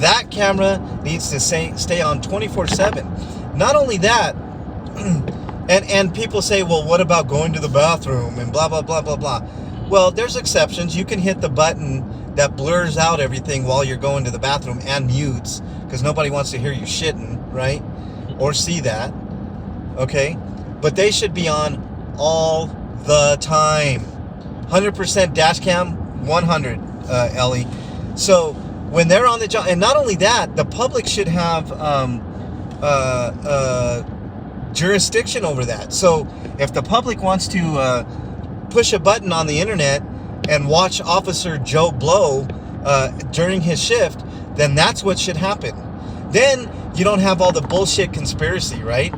that camera needs to stay on 24/7. Not only that, and people say, well, what about going to the bathroom and blah, blah, blah, blah, blah. Well, there's exceptions. You can hit the button that blurs out everything while you're going to the bathroom and mutes, because nobody wants to hear you shitting, right? Or see that, okay? But they should be on all the time. 100% dash cam, 100, Ellie. So when they're on the job, and not only that, the public should have jurisdiction over that. So if the public wants to push a button on the internet and watch Officer Joe Blow during his shift, then that's what should happen. Then you don't have all the bullshit conspiracy, right?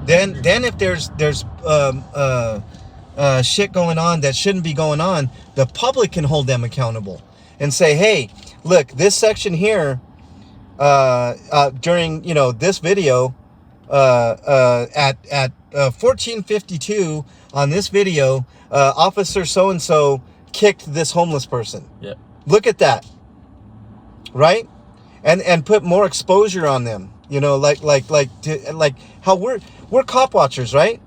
Then if there's shit going on that shouldn't be going on, the public can hold them accountable and say, hey, look, this section here during this video at 14:52 on this video, Officer so and so kicked this homeless person. Yeah. Look at that, right? And put more exposure on them. Like how we're cop watchers, right?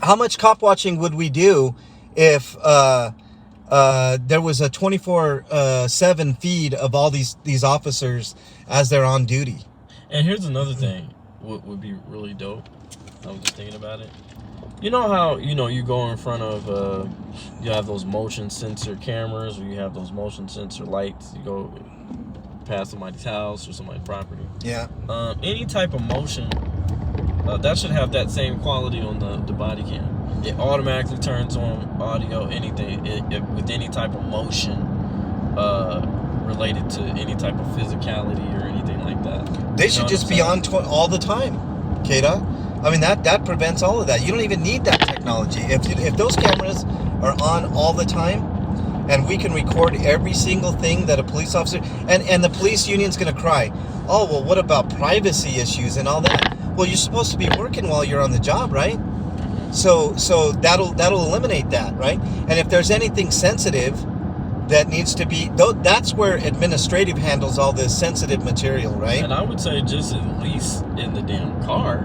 How much cop watching would we do if there was a 24/7 feed of all these officers as they're on duty? And here's another thing, what would be really dope. I was just thinking about it. You know how you go in front of you have those motion sensor cameras, or you have those motion sensor lights. You go past somebody's house or somebody's property. Yeah. Any type of motion that should have that same quality on the body cam. it automatically turns on audio, anything with any type of motion related to any type of physicality or anything like that. They should just be on all the time, K-Dot. I mean, that prevents all of that. You don't even need that technology. If those cameras are on all the time, and we can record every single thing that a police officer, and the police union's going to cry, oh, well, what about privacy issues and all that? Well, you're supposed to be working while you're on the job, right? So that'll eliminate that, right? And if there's anything sensitive that needs to be, that's where administrative handles all this sensitive material, right? And I would say just at least in the damn car,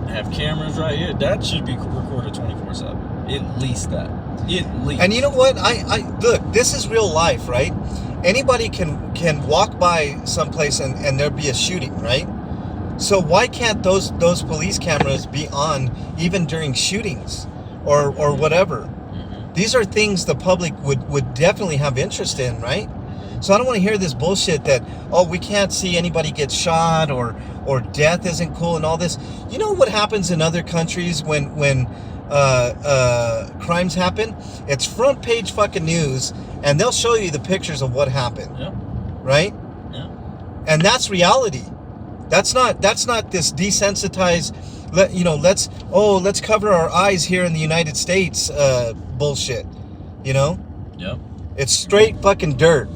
have cameras right here. That should be recorded 24/7. At least that. At least. And you know what? I look, this is real life, right? Anybody can walk by someplace and there be a shooting, right? So why can't those police cameras be on even during shootings or whatever? Mm-hmm. These are things the public would definitely have interest in, right? So I don't want to hear this bullshit that, oh, we can't see anybody get shot or death isn't cool and all this. You know what happens in other countries when crimes happen? It's front page fucking news, and they'll show you the pictures of what happened. Yeah. Right? Yeah. And that's reality. That's not this desensitized, let's cover our eyes here in the United States bullshit. You know? Yep. It's straight fucking dirt.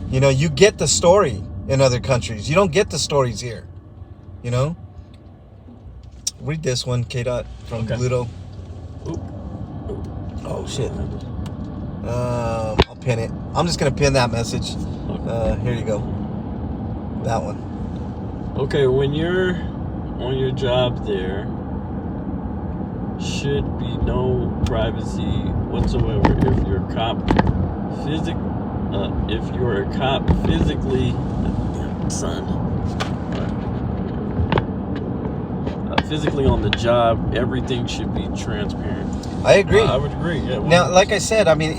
You know, you get the story in other countries. You don't get the stories here. You know? Read this one, K-Dot, from Bluto. Oh, shit. I'll pin it. I'm just going to pin that message. Here you go. That one. Okay, when you're on your job there, should be no privacy whatsoever if you're a cop physically physically on the job, everything should be transparent. I agree. I would agree. Yeah. Now, like I said, I mean,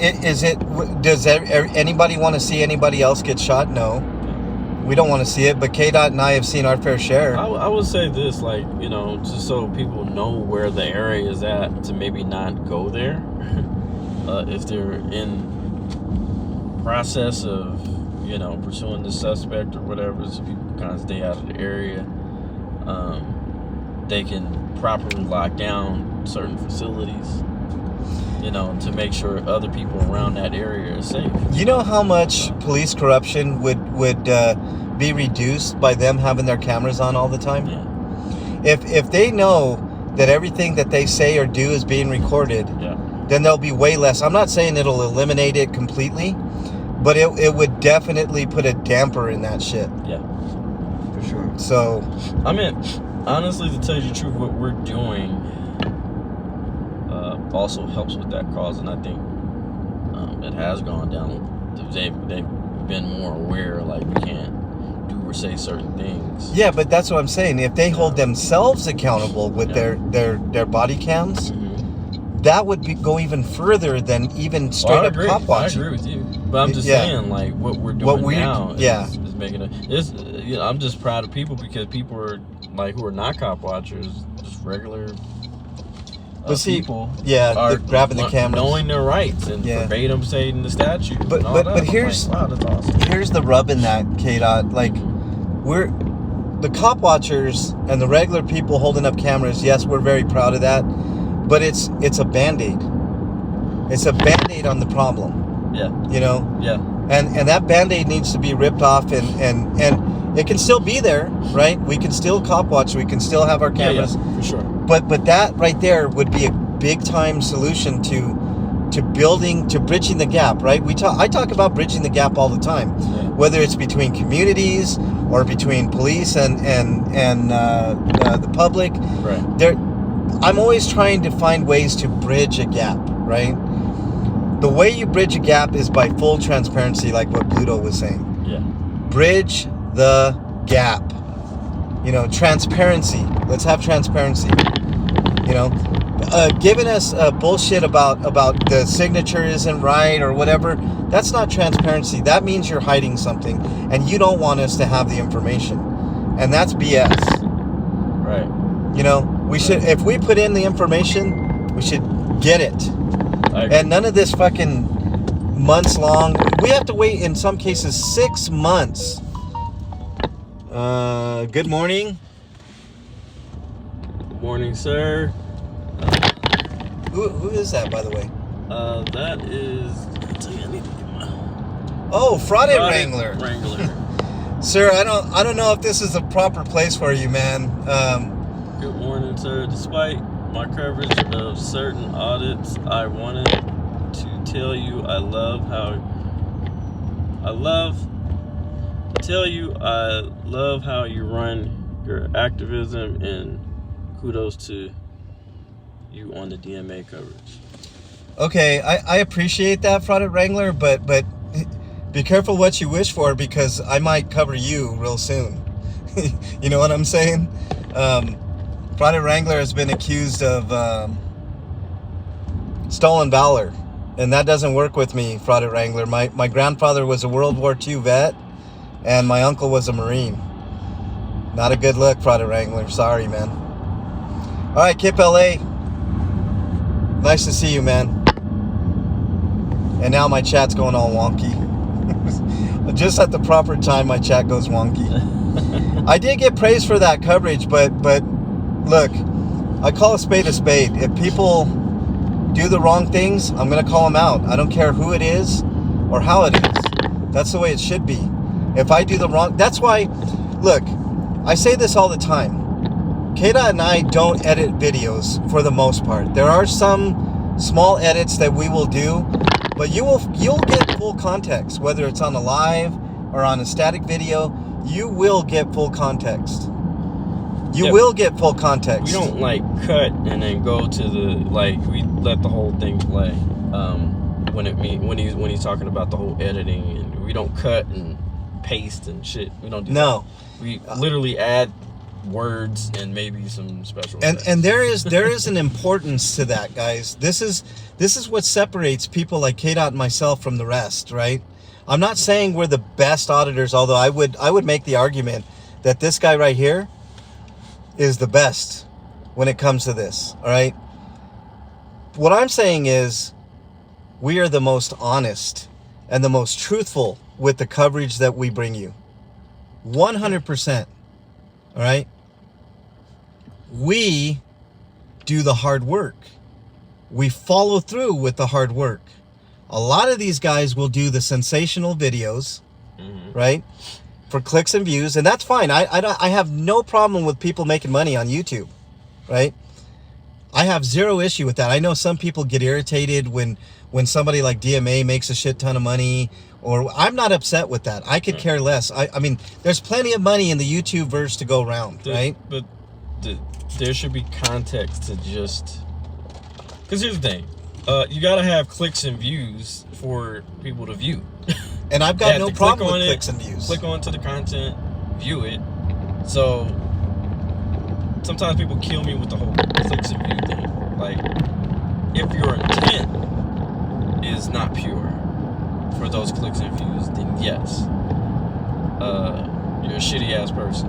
does anybody want to see anybody else get shot? No. We don't want to see it, but K-Dot and I have seen our fair share. I would say this, like, you know, just so people know where the area is at, to maybe not go there if they're in process of, you know, pursuing the suspect or whatever, so people kind of stay out of the area. They can properly lock down certain facilities, you know, to make sure other people around that area are safe. You know how much police corruption would be reduced by them having their cameras on all the time? Yeah. If they know that everything that they say or do is being recorded, then there'll be way less. I'm not saying it'll eliminate it completely, but it would definitely put a damper in that shit. Yeah, for sure. So, I mean, honestly, to tell you the truth, what we're doing also helps with that cause, and I think it has gone down. They've been more aware, like, we can't do or say certain things. Yeah, but that's what I'm saying. If they hold themselves accountable with their body cams, that would go even further than even straight up cop watching. I agree with you, but I'm just saying, like, what we're doing now is making you know, I'm just proud of people, because people are, like, who are not cop watchers, just regular people, are grabbing the camera, knowing their rights and verbatim saying the statute. But here's like, wow, that's awesome. Here's the rub in that, K-Dot. Like, we're the cop watchers and the regular people holding up cameras. Yes, we're very proud of that, but it's a Band-Aid. It's a Band-Aid on the problem. Yeah. You know. Yeah. And that Band-Aid needs to be ripped off, and it can still be there, right? We can still cop watch. We can still have our cameras. Yeah, for sure. But that right there would be a big time solution to bridging the gap, right? I talk about bridging the gap all the time, whether it's between communities or between police and the public. Right. I'm always trying to find ways to bridge a gap, right? The way you bridge a gap is by full transparency, like what Bluto was saying. Yeah. Bridge the gap. You know, transparency. Let's have transparency. You know, giving us bullshit about the signature isn't right or whatever, that's not transparency. That means you're hiding something, and you don't want us to have the information, and that's BS. Right. You know, we should, if we put in the information, We should get it. I agree. And none of this fucking months long. We have to wait in some cases 6 months. Good morning. Good morning, sir. Who is that, by the way? That is. I need to get my Oh, Friday Wrangler. Wrangler. Sir, I don't know if this is the proper place for you, man. Good morning, sir. Despite my coverage of certain audits, I wanted to tell you I love how you run your activism, and kudos to you on the DMA coverage. Okay, I appreciate that, Friday Wrangler, but be careful what you wish for, because I might cover you real soon. You know what I'm saying? Friday Wrangler has been accused of stolen valor, and that doesn't work with me, Friday Wrangler. My grandfather was a World War II vet, and my uncle was a Marine. Not a good look, Friday Wrangler. Sorry, man. All right, Kip LA. Nice to see you, man. And now my chat's going all wonky. Just at the proper time, my chat goes wonky. I did get praise for that coverage, but look, I call a spade a spade. If people do the wrong things, I'm going to call them out. I don't care who it is or how it is. That's the way it should be. If I do the wrong... That's why, look, I say this all the time. Kata and I don't edit videos for the most part. There are some small edits that we will do, but you'll get full context, whether it's on a live or on a static video. You will get full context. You will get full context. We don't like cut and then go to the we let the whole thing play. When he's talking about the whole editing, and we don't cut and paste and shit. We don't do that. We literally add words and maybe some special effects. And there is an importance to that, guys. This is what separates people like KDOT and myself from the rest, right? I'm not saying we're the best auditors, although I would make the argument that this guy right here is the best when it comes to this, all right? What I'm saying is we are the most honest and the most truthful with the coverage that we bring you. 100%. All right? We do the hard work. We follow through with the hard work. A lot of these guys will do the sensational videos, right? For clicks and views, and that's fine. I have no problem with people making money on YouTube, right? I have zero issue with that. I know some people get irritated when somebody like DMA makes a shit ton of money, or I'm not upset with that. I could care less. I mean, there's plenty of money in the YouTube verse to go around, right? But there should be context to just... Because here's the thing. You got to have clicks and views for people to view. And I've got no problem with clicks and views. Click onto the content, view it. So sometimes people kill me with the whole clicks and view thing. Like, if your intent is not pure for those clicks and views, then yes, you're a shitty ass person.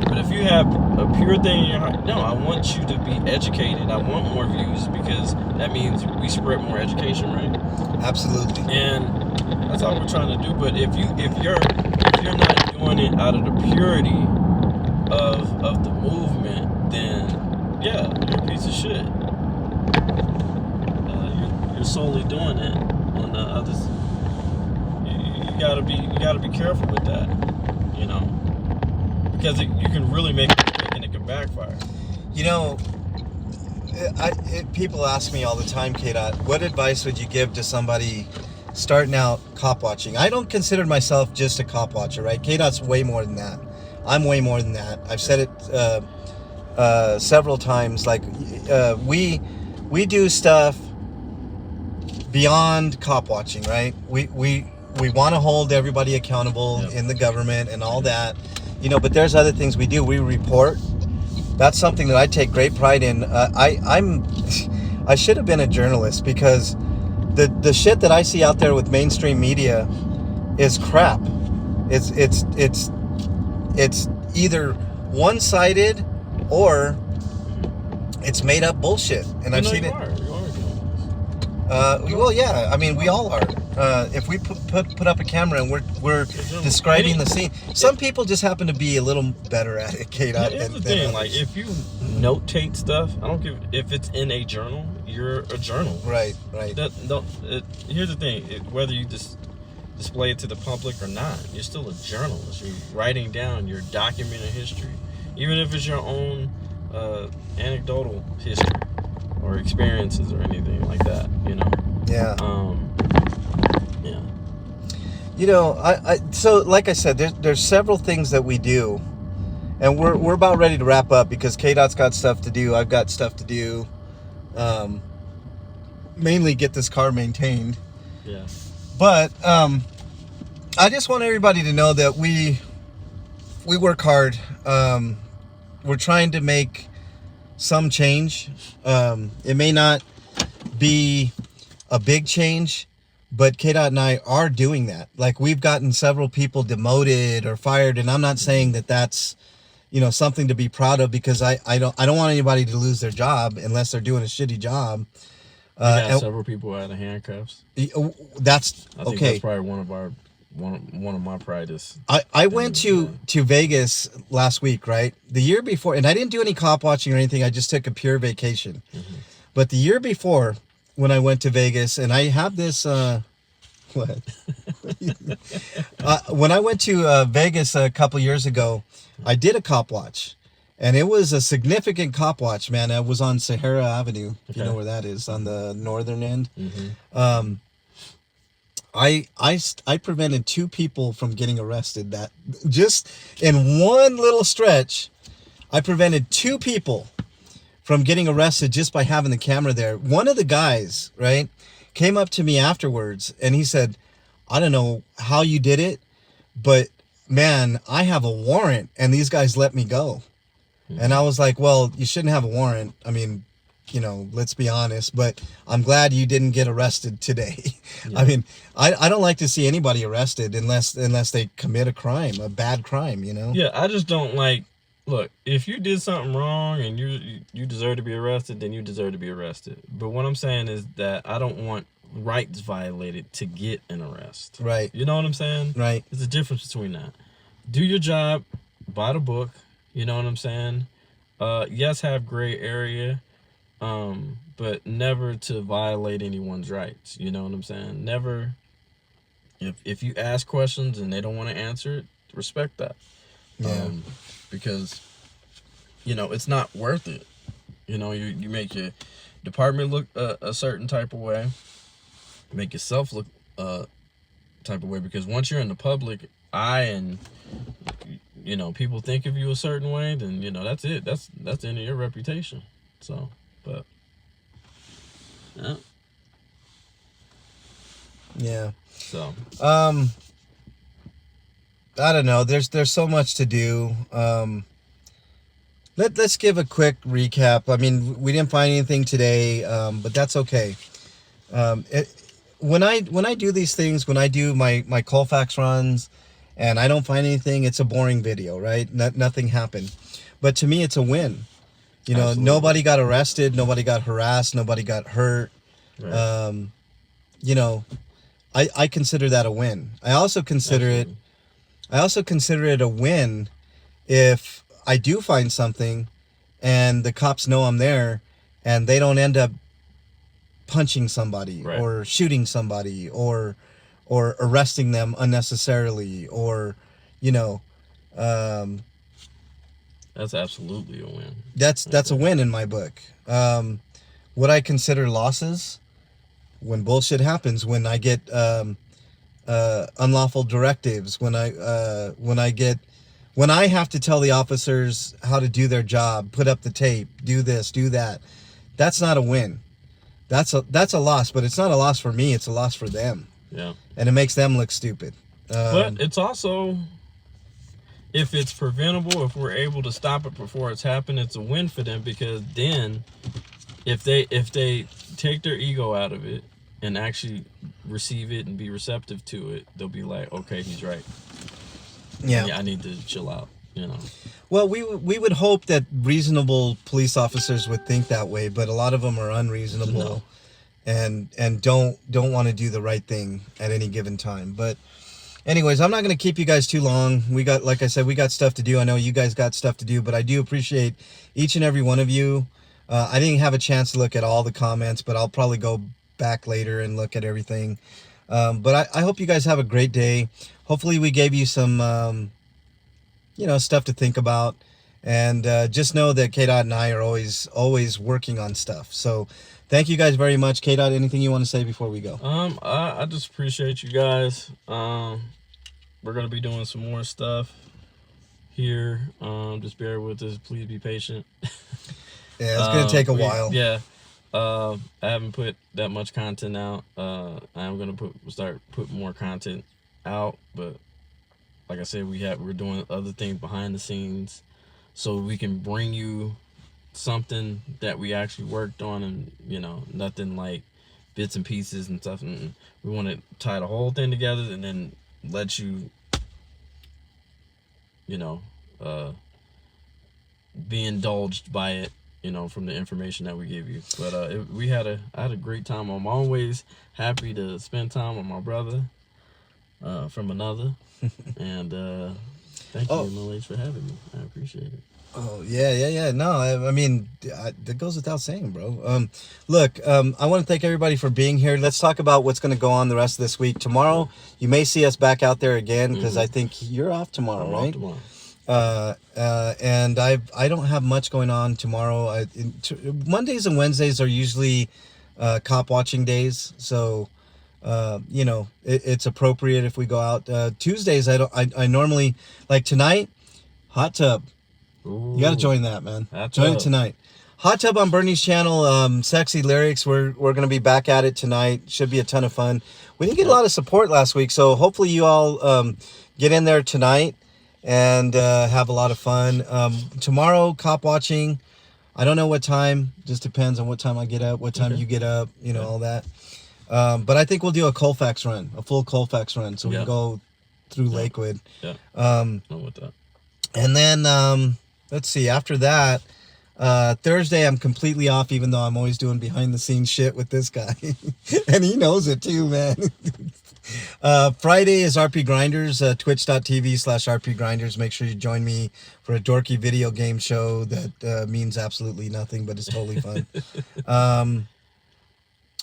But if you have a pure thing in your heart, no, I want you to be educated. I want more views, because that means we spread more education, right? Absolutely. And that's all we're trying to do. But if you're not doing it out of the purity of the movement, then yeah, you're a piece of shit. You're solely doing it on the others. You gotta be careful with that, you know, because you can really make a mistake and it can backfire. You know, people ask me all the time, KDOT, what advice would you give to somebody starting out cop watching? I don't consider myself just a cop watcher, right? KDOT's way more than that. I'm way more than that. I've said it several times. Like, we do stuff beyond cop watching, right? We want to hold everybody accountable in the government and all that, you know. But there's other things we do. We report. That's something that I take great pride in. I should have been a journalist, because the shit that I see out there with mainstream media is crap. It's either one-sided, or it's made up bullshit, and I've seen you it. are doing this. Well, yeah. I mean, we all are. If we put up a camera and we're describing the scene, some people just happen to be a little better at it, K-Dot. Here's the than thing, others. like if you notate stuff, I don't give if it's in a journal, you're a journal. Right. Here's the thing, whether you just display it to the public or not, you're still a journalist. You're writing down, you're documenting history, even if it's your own anecdotal history or experiences or anything like that, you know. Yeah. Yeah. You know, so like I said, there's several things that we do, and we're about ready to wrap up because K-Dot's got stuff to do. I've got stuff to do. Mainly get this car maintained. Yeah. But I just want everybody to know that we work hard. We're trying to make some change. It may not be a big change, but K-Dot and I are doing that. Like, we've gotten several people demoted or fired, and I'm not saying that that's, you know, something to be proud of, because I don't want anybody to lose their job unless they're doing a shitty job. We got several people out of handcuffs. That's I think okay. that's probably one of my proudest. I went to Vegas last week, right? The year before, and I didn't do any cop watching or anything. I just took a pure vacation. Mm-hmm. But the year before, when I went to Vegas, and I have this, what? When I went to Vegas a couple years ago, I did a cop watch. And it was a significant cop watch, man. I was on Sahara Avenue, if you know where that is, on the northern end. Mm-hmm. I prevented 2 people from getting arrested. That just in one little stretch, I prevented 2 people from getting arrested just by having the camera there. One of the guys, right, came up to me afterwards and he said, "I don't know how you did it, but man, I have a warrant and these guys let me go." And I was like, well, you shouldn't have a warrant. I mean, you know, let's be honest, but I'm glad you didn't get arrested today. Yeah. I mean, I don't like to see anybody arrested unless they commit a crime, a bad crime, you know? Yeah, I just don't like, look, if you did something wrong and you deserve to be arrested, then you deserve to be arrested. But what I'm saying is that I don't want rights violated to get an arrest. Right. You know what I'm saying? Right. There's a difference between that. Do your job, buy the book. You know what I'm saying? Yes, have gray area, but never to violate anyone's rights. You know what I'm saying? Never. If you ask questions and they don't want to answer it, respect that. Yeah. Because, you know, it's not worth it. You know, you make your department look a certain type of way, make yourself look type of way. Because once you're in the public eye and, you know, people think of you a certain way, then, you know, that's it. That's the end of your reputation. So, but, yeah. Yeah. So. I don't know. There's so much to do. Let's give a quick recap. I mean, we didn't find anything today, but that's okay. When I do these things, when I do my Colfax runs, and I don't find anything, it's a boring video, right? Nothing happened. But to me, it's a win. You know, Absolutely. Nobody got arrested, nobody got harassed, nobody got hurt. Right. You know, I consider that a win. I also consider it a win if I do find something and the cops know I'm there and they don't end up punching somebody, right, or shooting somebody or arresting them unnecessarily, or, you know, that's absolutely a win. That's a win in my book. What I consider losses, when bullshit happens, when I get unlawful directives, when I have to tell the officers how to do their job, put up the tape, do this, do that, that's not a win. That's a loss, but it's not a loss for me, it's a loss for them. Yeah. And it makes them look stupid. But it's also, if it's preventable, if we're able to stop it before it's happened, it's a win for them, because then if they take their ego out of it and actually receive it and be receptive to it, they'll be like, okay, he's right. Yeah. I need to chill out. you know. Well, we would hope that reasonable police officers would think that way, but a lot of them are unreasonable. No. And don't want to do the right thing at any given time. But anyways, I'm not going to keep you guys too long. We got, like I said, we got stuff to do. I know you guys got stuff to do, but I do appreciate each and every one of you. I didn't have a chance to look at all the comments, but I'll probably go back later and look at everything. But I hope you guys have a great day. Hopefully we gave you some, stuff to think about. And just know that KDOT and I are always working on stuff. So thank you guys very much. KDOT, anything you want to say before we go? I just appreciate you guys. We're gonna be doing some more stuff here. Just bear with us. Please be patient. Yeah, it's gonna take a while. Yeah. I haven't put that much content out. I'm gonna start putting more content out, but like I said, we're doing other things behind the scenes, so we can bring you something that we actually worked on, and nothing like bits and pieces and stuff. And we want to tie the whole thing together and then let you, be indulged by it, from the information that we give you. But I had a great time. I'm always happy to spend time with my brother from another. And thank you, Malays, for having me. I appreciate it. Oh, yeah. No, I mean, that goes without saying, bro. Look, I want to thank everybody for being here. Let's talk about what's going to go on the rest of this week. Tomorrow, you may see us back out there again, because I think you're off tomorrow, right? Off tomorrow. And I don't have much going on tomorrow. Mondays and Wednesdays are usually cop watching days, so it's appropriate if we go out. Tuesdays, I normally, like tonight, hot tub. Ooh, you got to join that, man. Join it tonight. Hot tub on Bernie's channel. Sexy lyrics. We're gonna be back at it tonight. Should be a ton of fun. We didn't get a lot of support last week, so hopefully you all get in there tonight and have a lot of fun. Tomorrow, cop watching. I don't know what time. Just depends on what time I get up, what time you get up, all that. But I think we'll do a Colfax run, a full Colfax run, so we can go through Lakewood. Yeah. I'm with that. And then let's see. After that, Thursday I'm completely off, even though I'm always doing behind the scenes shit with this guy, and he knows it too, man. Friday is RP Grinders, twitch.tv/RP Grinders. Make sure you join me for a dorky video game show that means absolutely nothing, but it's totally fun.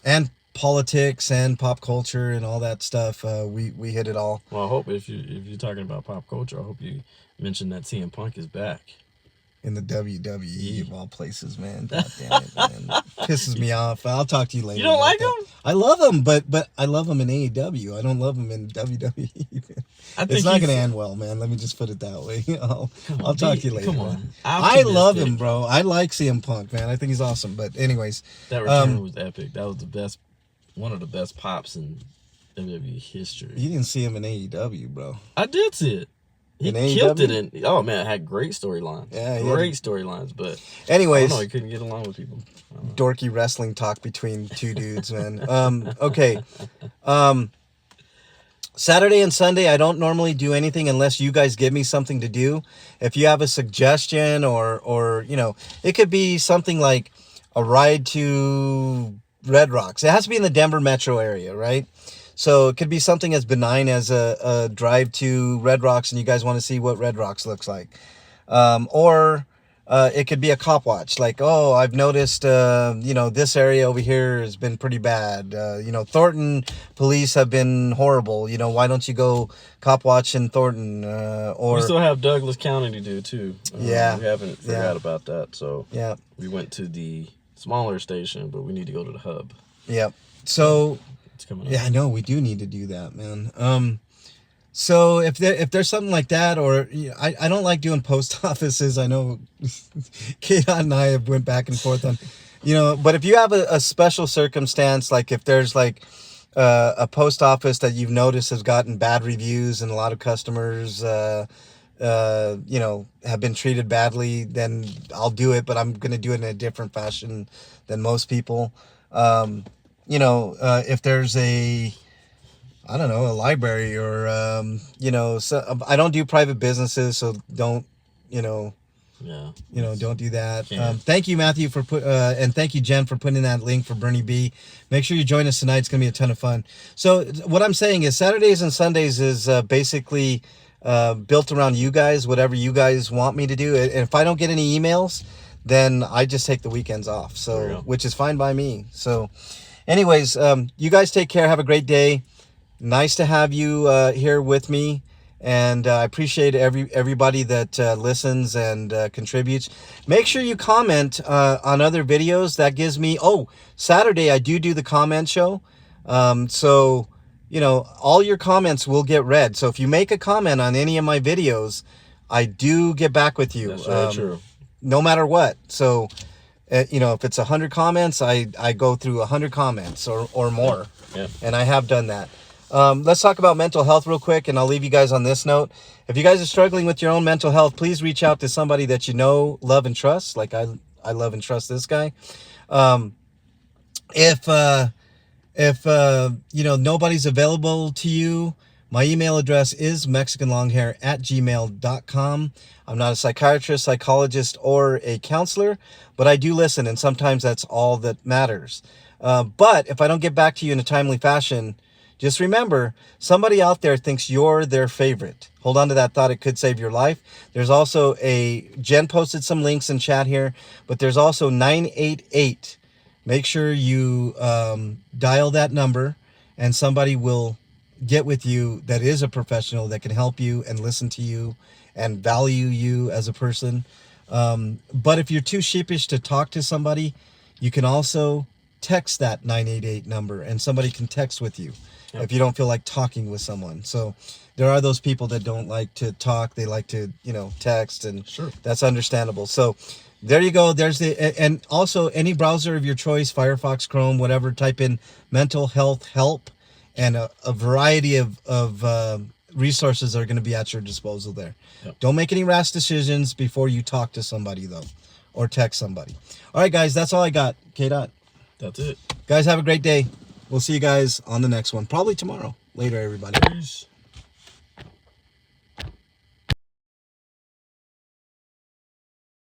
And politics and pop culture and all that stuff. We hit it all. Well, I hope if you're talking about pop culture, I hope you mention that CM Punk is back in the WWE of all places, man. God damn it, man. Pisses me off. I'll talk to you later. You don't like him? I love him, but I love him in AEW. I don't love him in WWE. It's not gonna end well, man. Let me just put it that way. I'll talk to you later. Come on. I love him, bro. I like CM Punk, man. I think he's awesome. But anyways, that return was epic. That was the best, one of the best pops in WWE history. You didn't see him in AEW, bro. I did see it. He killed it in. Oh man, it had great storylines. Yeah, great storylines. But anyways, I don't know, he couldn't get along with people. Dorky wrestling talk between two dudes, man. Okay. Saturday and Sunday, I don't normally do anything unless you guys give me something to do. If you have a suggestion, or it could be something like a ride to Red Rocks. It has to be in the Denver metro area, right? So it could be something as benign as a drive to Red Rocks, and you guys want to see what Red Rocks looks like. Or it could be a cop watch. Like, oh, I've noticed, this area over here has been pretty bad. Thornton police have been horrible. Why don't you go cop watch in Thornton? Or we still have Douglas County to do, too. We haven't forgot about that. So we went to the smaller station, but we need to go to the hub. Yep. So... coming up. Yeah, I know we do need to do that, man. So if there's something like that, or I don't like doing post offices. I know KDOT and I have went back and forth on, but if you have a special circumstance, like if there's like a post office that you've noticed has gotten bad reviews and a lot of customers have been treated badly, then I'll do it, but I'm gonna do it in a different fashion than most people. If there's a library or, so I don't do private businesses, so don't Yeah. Don't do that. Can't. Thank you, Matthew, and thank you, Jen, for putting in that link for Bernie B. Make sure you join us tonight. It's going to be a ton of fun. So what I'm saying is Saturdays and Sundays is basically built around you guys, whatever you guys want me to do. And if I don't get any emails, then I just take the weekends off. So, which is fine by me. So anyways, you guys take care. Have a great day. Nice to have you here with me. And I appreciate everybody that listens and contributes. Make sure you comment on other videos. That gives me... Oh, Saturday I do the comment show. So, all your comments will get read. So if you make a comment on any of my videos, I do get back with you. That's very true. No matter what. So, if it's 100 comments, I go through 100 comments or more. Yeah. And I have done that. Let's talk about mental health real quick, and I'll leave you guys on this note. If you guys are struggling with your own mental health, please reach out to somebody that you know, love, and trust. Like I love and trust this guy. If nobody's available to you, my email address is mexicanlonghair@gmail.com. I'm not a psychiatrist, psychologist, or a counselor, but I do listen, and sometimes that's all that matters. But if I don't get back to you in a timely fashion, just remember, somebody out there thinks you're their favorite. Hold on to that thought. It could save your life. There's also Jen posted some links in chat here, but there's also 988. Make sure you dial that number, and somebody will get with you that is a professional that can help you and listen to you and value you as a person. But if you're too sheepish to talk to somebody, you can also text that 988 number, and somebody can text with you. If you don't feel like talking with someone. So there are those people that don't like to talk. They like to, text, and that's understandable. So there you go. And also any browser of your choice, Firefox, Chrome, whatever, type in mental health help, and a variety of resources are going to be at your disposal there. Yep. Don't make any rash decisions before you talk to somebody, though, or text somebody. All right, guys, that's all I got. K-Dot. That's it. Guys, have a great day. We'll see you guys on the next one. Probably tomorrow. Later, everybody. Peace.